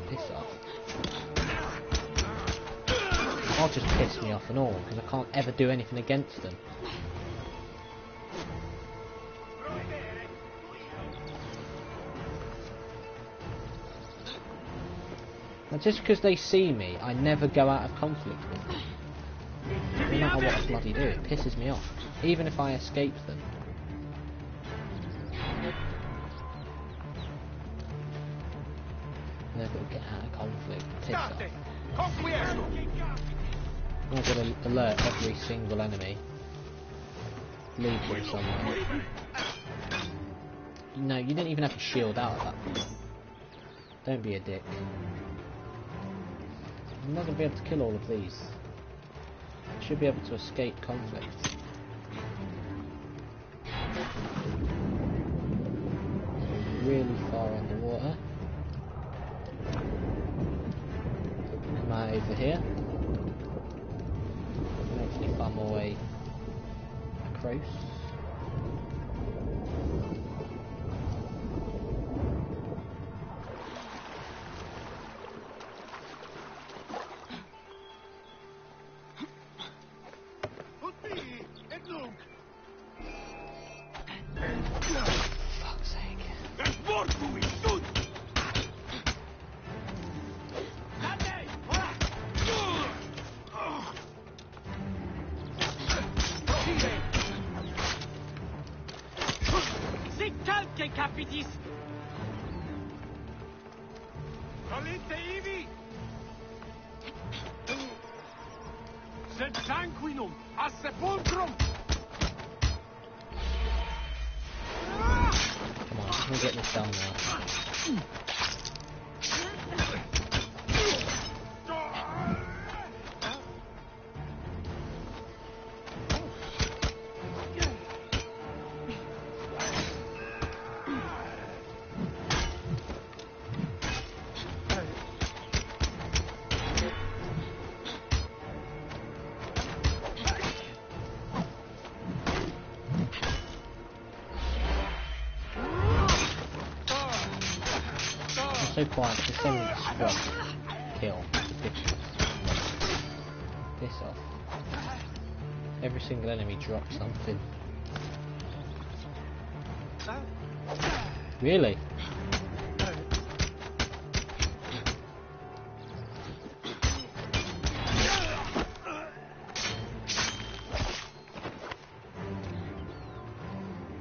Piss off. I'll just piss me off and all, because I can't ever do anything against them. Now just because they see me, I never go out of conflict with them. No matter what I bloody do, it pisses me off. Even if I escape them. They've got to get out of conflict. Piss off. I'm going to alert every single enemy. Leave them somewhere. No, you didn't even have to shield out at that point. Don't be a dick. I'm not going to be able to kill all of these. I should be able to escape conflict. Really far underwater. Come out over here. Hopefully find my way across. Fuck's sake. Capitis! Volete ivi? Sed sanguinum a sepulcrum! Come on, we'll get this done now. So quiet, just send me the scrub. Kill. Piss off. Every single enemy drops something. Really?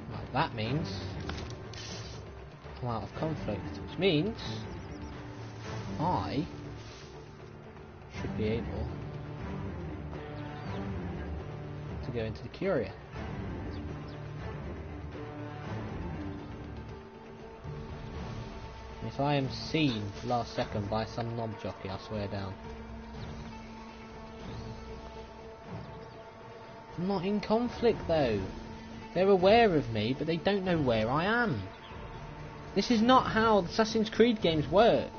Well, that means I'm out of conflict, which means I should be able to go into the Curia. If I am seen last second by some knob jockey, I swear down. I'm not in conflict though. They're aware of me, but they don't know where I am. This is not how Assassin's Creed games work.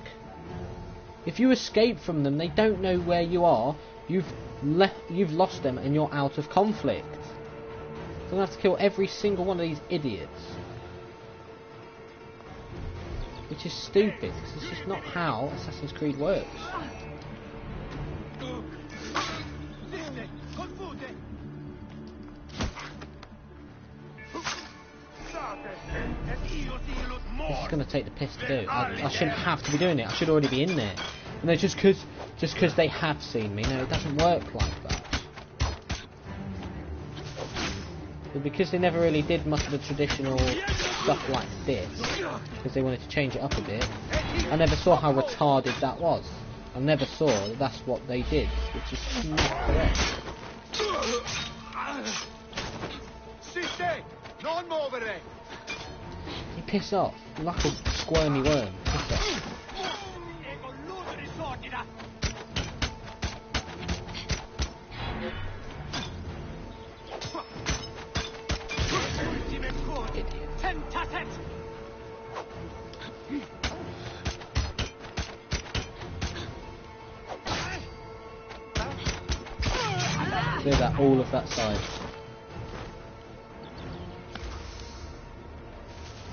If you escape from them, they don't know where you are. You've lost them, and you're out of conflict. So I'm gonna have to kill every single one of these idiots, which is stupid. This is just not how Assassin's Creed works. This is going to take the piss to do. I shouldn't have to be doing it. I should already be in there. And they're just because they have seen me. No, it doesn't work like that. But because they never really did much of the traditional stuff like this, because they wanted to change it up a bit, I never saw how retarded that was. I never saw that that's what they did, which is not correct. You piss off. You're like a squirmy worm. Piss off. Clear that, all of that side.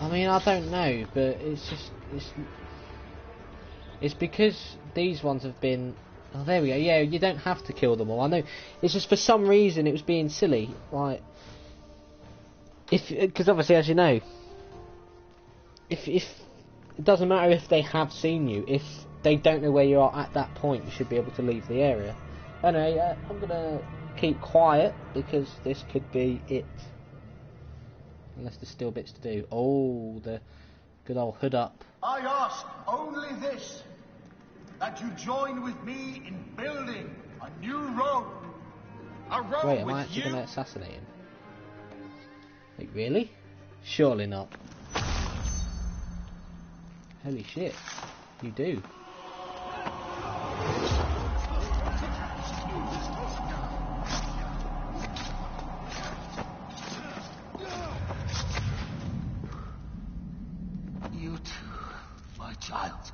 I mean, I don't know, but it's just it's because these ones have been. Oh, there we go. Yeah, you don't have to kill them all. I know. It's just for some reason it was being silly, like because obviously, as you know, if it doesn't matter if they have seen you, if they don't know where you are at that point, you should be able to leave the area. Anyway, I'm gonna keep quiet because this could be it. Unless there's still bits to do. Oh, the good old hood up. I ask only this, that you join with me in building a new Rome. A Rome Wait, am with I actually you. going to assassinate him? Like, really? Surely not. Holy shit. You do. You too, my child.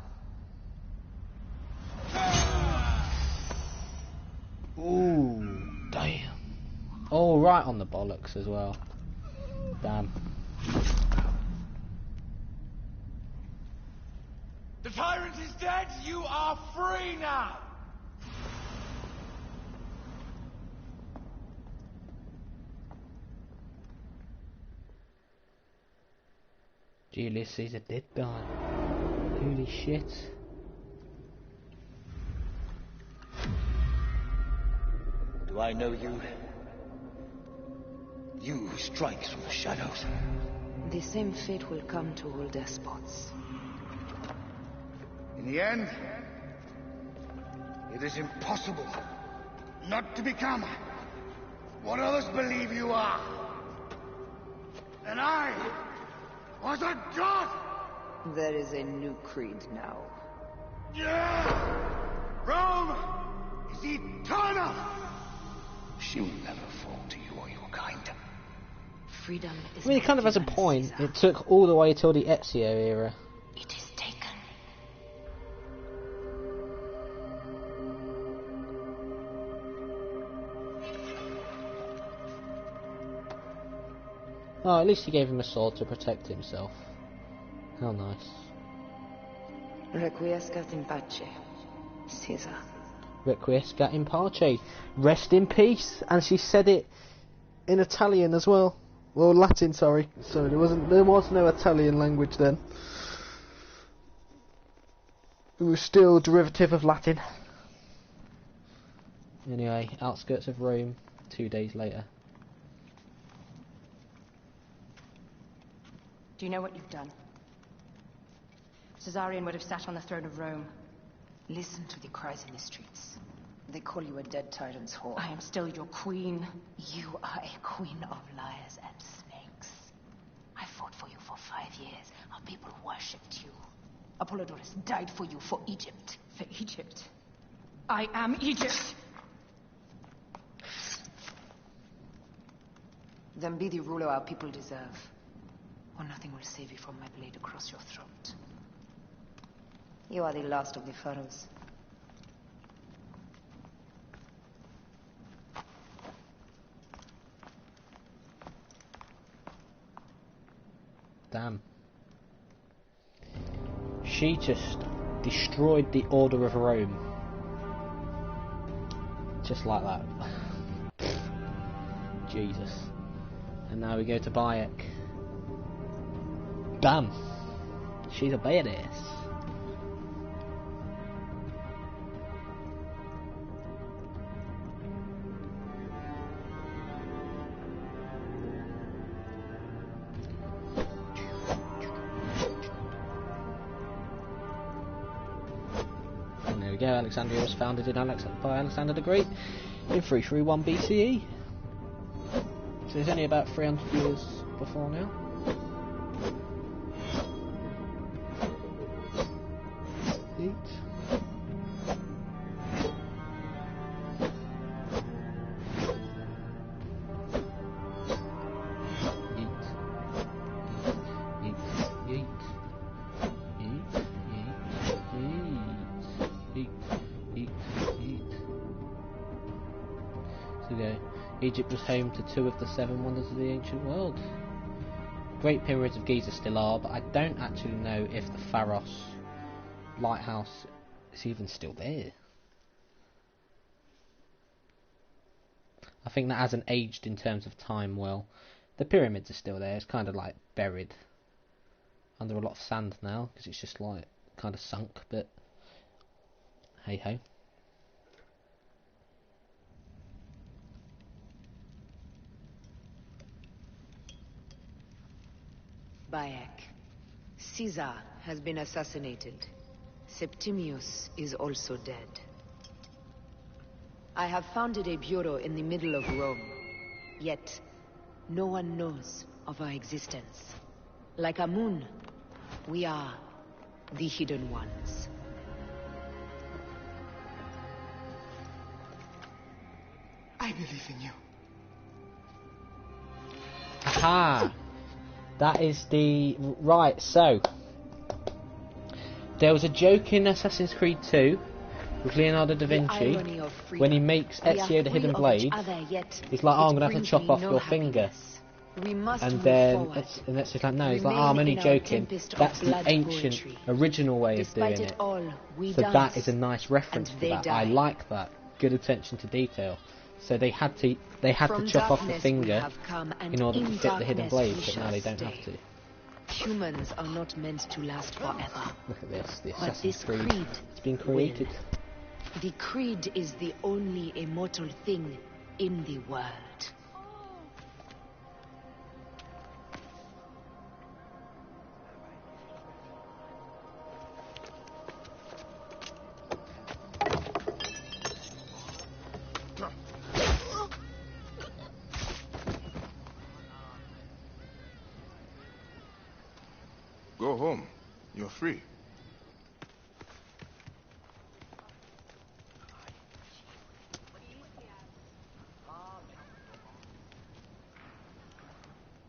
Ooh, damn. Oh, right on the bollocks as well. Damn. The tyrant is dead. You are free now. Julius Caesar did die. Holy shit. Do I know you? You who strikes from the shadows. The same fate will come to all despots. In the end, it is impossible not to become what others believe you are. And I was a god! There is a new creed now. Rome is eternal! She will never fall to you or your kind. Freedom is I mean, it kind of has a point. It took all the way till the Ezio era. It is taken. Oh, at least he gave him a sword to protect himself. How nice. Requiescat in pace, Caesar. Requiescat in pace. Rest in peace. And she said it in Italian as well. Well, Latin, sorry. So there was no Italian language then. It was still derivative of Latin. Anyway, outskirts of Rome, 2 days later. Do you know what you've done? Caesarion would have sat on the throne of Rome. Listen to the cries in the streets. They call you a dead tyrant's whore. I am still your queen. You are a queen of liars and snakes. I fought for you for 5 years. Our people worshipped you. Apollodorus died for you, for Egypt. For Egypt? I am Egypt! Then be the ruler our people deserve, or nothing will save you from my blade across your throat. You are the last of the pharaohs. Damn. She just destroyed the order of Rome. Just like that. Jesus. And now we go to Bayek. Bam! She's a badass. And there we go, Alexandria was founded by Alexander the Great in 331 BCE. So it's only about 300 years before now. Eat. Egypt was home to 2 of the 7 wonders of the ancient world. Great Pyramids of Giza still are, but I don't actually know if the Pharos lighthouse is even still there. I think that hasn't aged in terms of time well. The pyramids are still there, it's kind of like buried under a lot of sand now, because it's just like kind of sunk, but hey ho. Bayek. Caesar has been assassinated. Septimius is also dead. I have founded a bureau in the middle of Rome. Yet, no one knows of our existence. Like Amun, we are the Hidden Ones. I believe in you. Aha! That is the... Right, so... There was a joke in Assassin's Creed 2 with Leonardo da Vinci when he makes Ezio the Hidden Blade. He's like, oh, I'm going to have to chop off your finger. And then Ezio's like, no, he's like, oh, I'm only joking. That's the ancient, original way of doing it. So that is a nice reference to that. I like that. Good attention to detail. So they had to chop off the finger in order to fit the hidden blade, but now they don't have to. Humans are not meant to last forever. Look at this, the Assassin's Creed. It's been created. The creed is the only immortal thing in the world. Go home. You're free.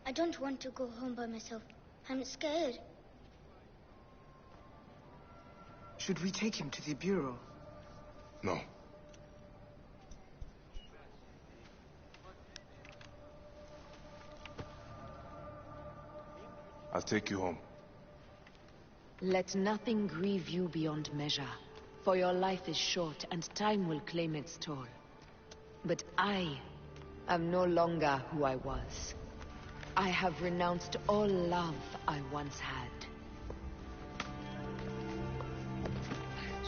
I don't want to go home by myself. I'm scared. Should we take him to the bureau? No. I'll take you home. Let nothing grieve you beyond measure, for your life is short and time will claim its toll. But I am no longer who I was. I have renounced all love I once had.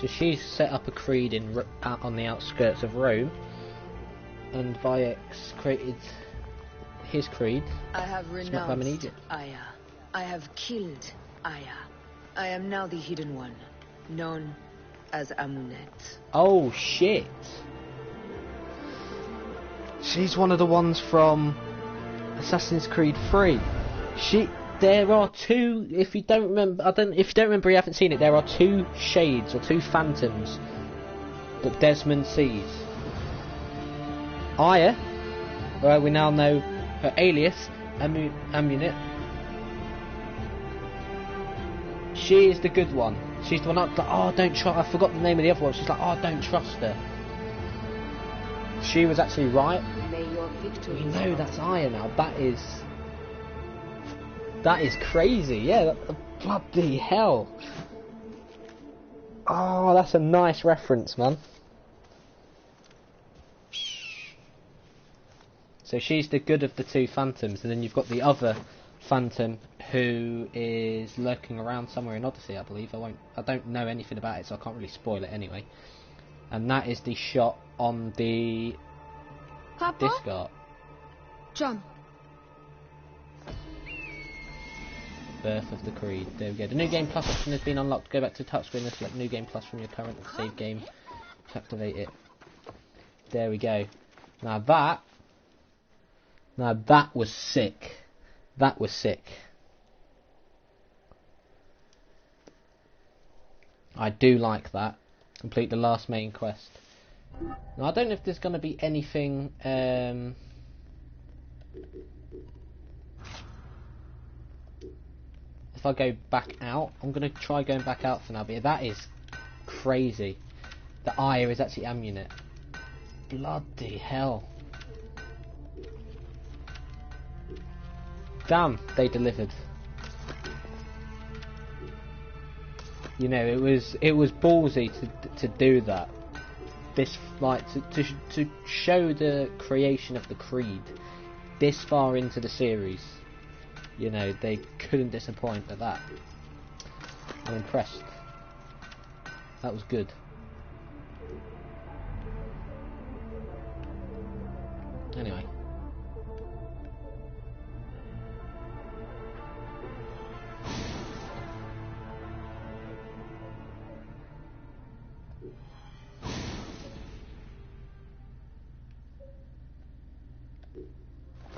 So she's set up a creed on the outskirts of Rome, and Bayek created his creed. I have renounced Aya. I have killed Aya. I am now the Hidden One, known as Amunet. Oh shit! She's one of the ones from Assassin's Creed 3. There are two. If you don't remember, if you don't remember, you haven't seen it. There are two shades or two phantoms that Desmond sees. Aya, well, we now know her alias, Amunet. She is the good one. She's the one that's like, oh, don't trust. I forgot the name of the other one. She's like, oh, don't trust her. She was actually right. We know that's Aya now. That is crazy. Yeah, bloody hell. Oh, that's a nice reference, man. So she's the good of the two phantoms, and then you've got the other phantom who is lurking around somewhere in Odyssey, I believe. I don't know anything about it, so I can't really spoil it anyway. And that is the shot on the disc art. John. Birth of the Creed. There we go. The New Game Plus option has been unlocked. Go back to touchscreen and select New Game Plus from your current save game to activate it. There we go. Now that was sick. That was sick. I do like that. Complete the last main quest. Now I don't know if there's going to be anything. If I go back out, I'm going to try going back out for now, but that is crazy. The Aya is actually Amunet. Bloody hell. Damn, they delivered. You know, it was ballsy to do that. This, like, to show the creation of the Creed this far into the series. You know, they couldn't disappoint at that. I'm impressed. That was good. Anyway.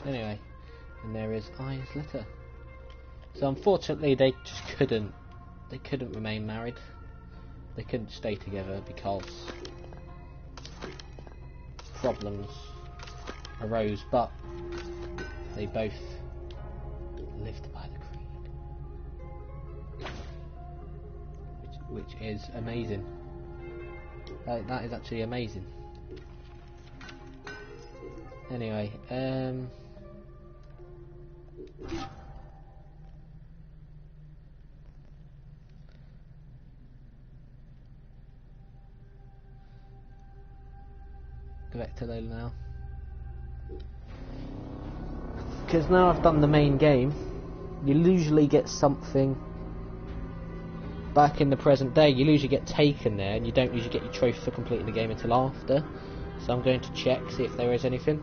Anyway. And there is Aya's letter. So unfortunately they just couldn't remain married. They couldn't stay together because problems arose, but they both lived by the Creed. Which is amazing. That is actually amazing. Anyway, go back to Lola now. Because now I've done the main game, you usually get something back in the present day. You usually get taken there, and you don't usually get your trophy for completing the game until after. So I'm going to check, see if there is anything.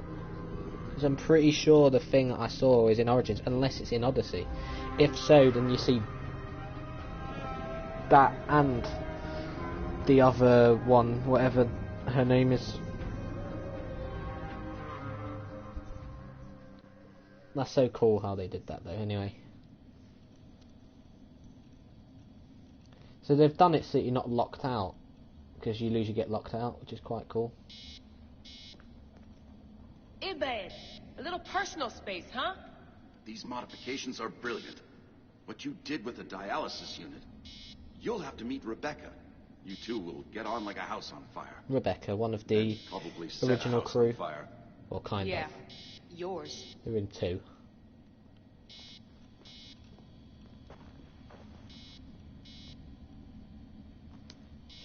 Because I'm pretty sure the thing that I saw is in Origins, unless it's in Odyssey. If so, then you see that and the other one, whatever her name is. That's so cool how they did that though, anyway. So they've done it so you're not locked out, because you usually get locked out, which is quite cool. Ibed, a little personal space, huh? These modifications are brilliant. What you did with the dialysis unit, you'll have to meet Rebecca. You two will get on like a house on fire. Rebecca, one of the original crew. Or kind yeah, of. yours. They're in 2.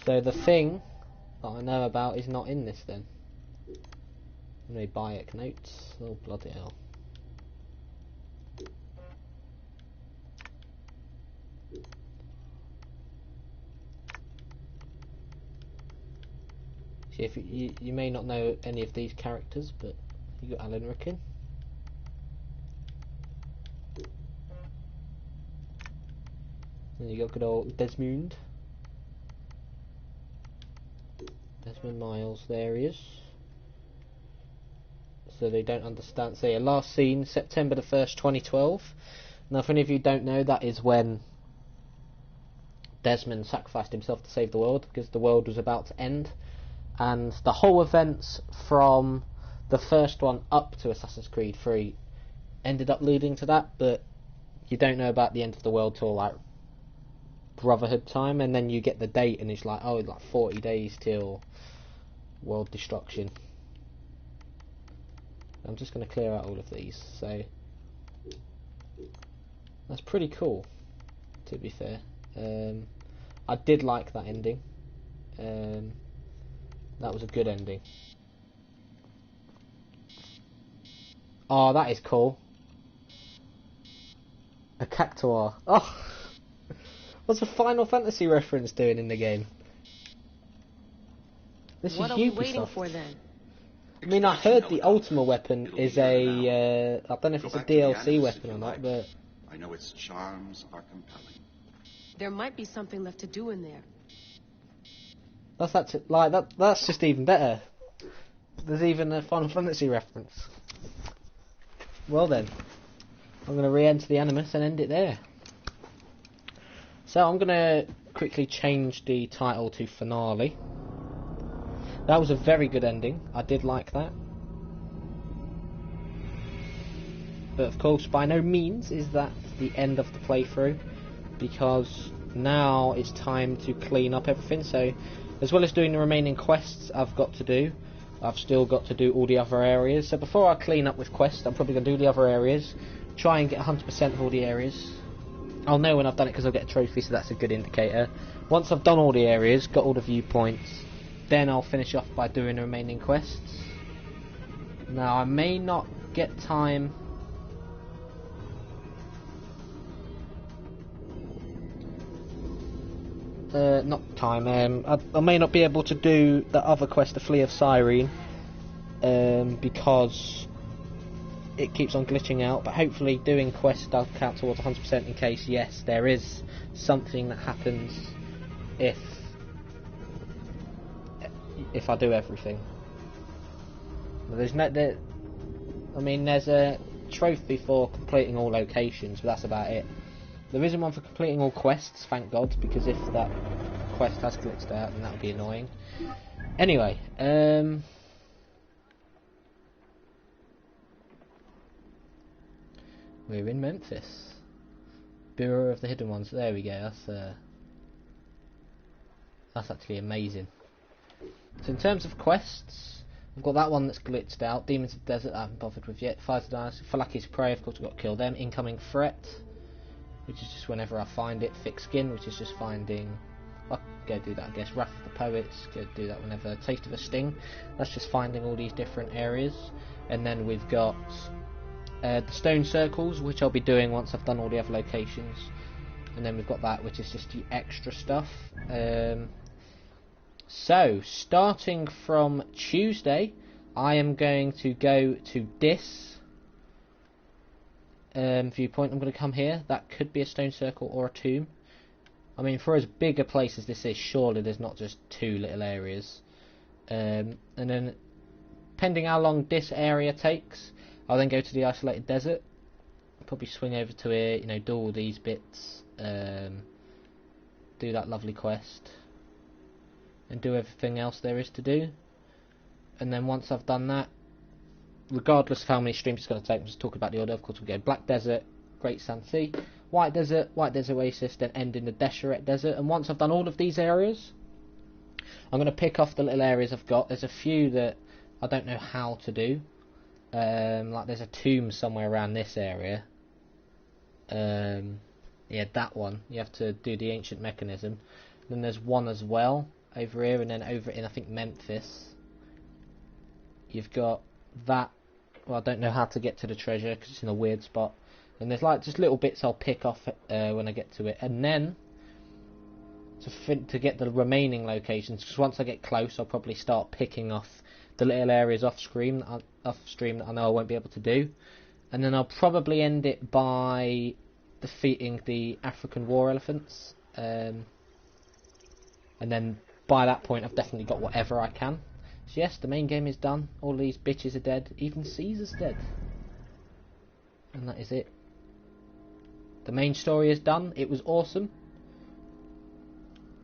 So the thing that I know about is not in this then. Any Bayek notes? Oh bloody hell. See, if you may not know any of these characters, but you got Alan Rickon. And you got good old Desmond. Desmond Miles, there he is. So they don't understand. So yeah, last seen September the 1st, 2012. Now, if any of you don't know, that is when Desmond sacrificed himself to save the world, because the world was about to end, and the whole events from the first one up to Assassin's Creed 3 ended up leading to that, but you don't know about the end of the world till like Brotherhood time, and then you get the date and it's like, oh, like 40 days till world destruction. I'm just going to clear out all of these, so that's pretty cool, to be fair. I did like that ending. That was a good ending. Oh, that is cool. A cactuar. Oh, what's a Final Fantasy reference doing in the game? This What is are we Ubisoft. waiting for then? I mean, I heard the Ultima weapon is a, I don't know if it's a DLC weapon or not, but I know its charms are compelling. There might be something left to do in there. that's actually, like that's just even better. There's even a Final Fantasy reference. Well then, I'm going to re-enter the Animus and end it there. So I'm going to quickly change the title to Finale. That was a very good ending. I did like that. But of course, by no means is that the end of the playthrough, because now it's time to clean up everything. So, as well as doing the remaining quests I've got to do, I've still got to do all the other areas. So before I clean up with quests, I'm probably going to do the other areas, try and get 100% of all the areas. I'll know when I've done it because I'll get a trophy, so that's a good indicator. Once I've done all the areas, got all the viewpoints, then I'll finish off by doing the remaining quests. Now, I may not get time... not time, I may not be able to do the other quest, the Flea of Cyrene, because it keeps on glitching out, but hopefully doing quests does count towards 100% in case, yes, there is something that happens if I do everything. There's no, I mean, there's a trophy for completing all locations, but that's about it. There isn't one for completing all quests, thank God, because if that quest has glitched out, then that would be annoying. Anyway, we're in Memphis. Bureau of the Hidden Ones. There we go. That's actually amazing. So in terms of quests, I've got that one that's glitched out. Demons of the Desert I haven't bothered with yet. Fires of Dynasty. Falaki's Prey, of course, I've got to kill them. Incoming Threat, which is just whenever I find it. Thick Skin, which is just finding... I'll go do that, I guess. Wrath of the Poets, go do that whenever. Taste of a Sting, that's just finding all these different areas. And then we've got the Stone Circles, which I'll be doing once I've done all the other locations. And then we've got that, which is just the extra stuff. So, starting from Tuesday, I am going to go to this viewpoint. I'm going to come here. That could be a stone circle or a tomb. I mean, for as big a place as this is, surely there's not just two little areas. And then, depending how long this area takes, I'll then go to the isolated desert. Probably swing over to here, you know, do all these bits, do that lovely quest, and do everything else there is to do. And then once I've done that, regardless of how many streams it's going to take, I'm just talking about the order. Of course, we go Black Desert, Great Sand Sea, White Desert Oasis, then end in the Deseret Desert. And once I've done all of these areas, I'm going to pick off the little areas I've got. There's a few that I don't know how to do. Like there's a tomb somewhere around this area. Yeah, that one. You have to do the ancient mechanism. Then there's one as well over here, and then over in I think Memphis, you've got that. Well, I don't know how to get to the treasure because it's in a weird spot. And there's like just little bits I'll pick off when I get to it, and then to get the remaining locations. Because once I get close, I'll probably start picking off the little areas off stream that I know I won't be able to do, and then I'll probably end it by defeating the African war elephants. And then by that point, I've definitely got whatever I can. So yes, the main game is done. All these bitches are dead. Even Caesar's dead. And that is it. The main story is done. It was awesome.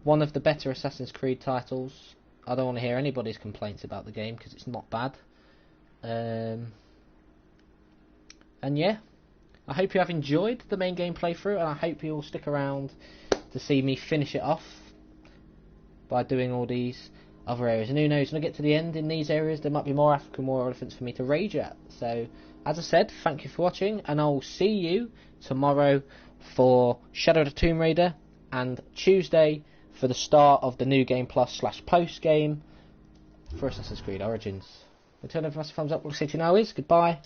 One of the better Assassin's Creed titles. I don't want to hear anybody's complaints about the game because it's not bad. And yeah, I hope you have enjoyed the main game playthrough, and I hope you will stick around to see me finish it off by doing all these other areas. And who knows, when I get to the end in these areas, there might be more African war elephants for me to rage at. So, as I said, thank you for watching, and I'll see you tomorrow for Shadow of the Tomb Raider, and Tuesday for the start of the New Game Plus / post game for Assassin's Creed Origins. Until then, thumbs up, we'll see you now is goodbye.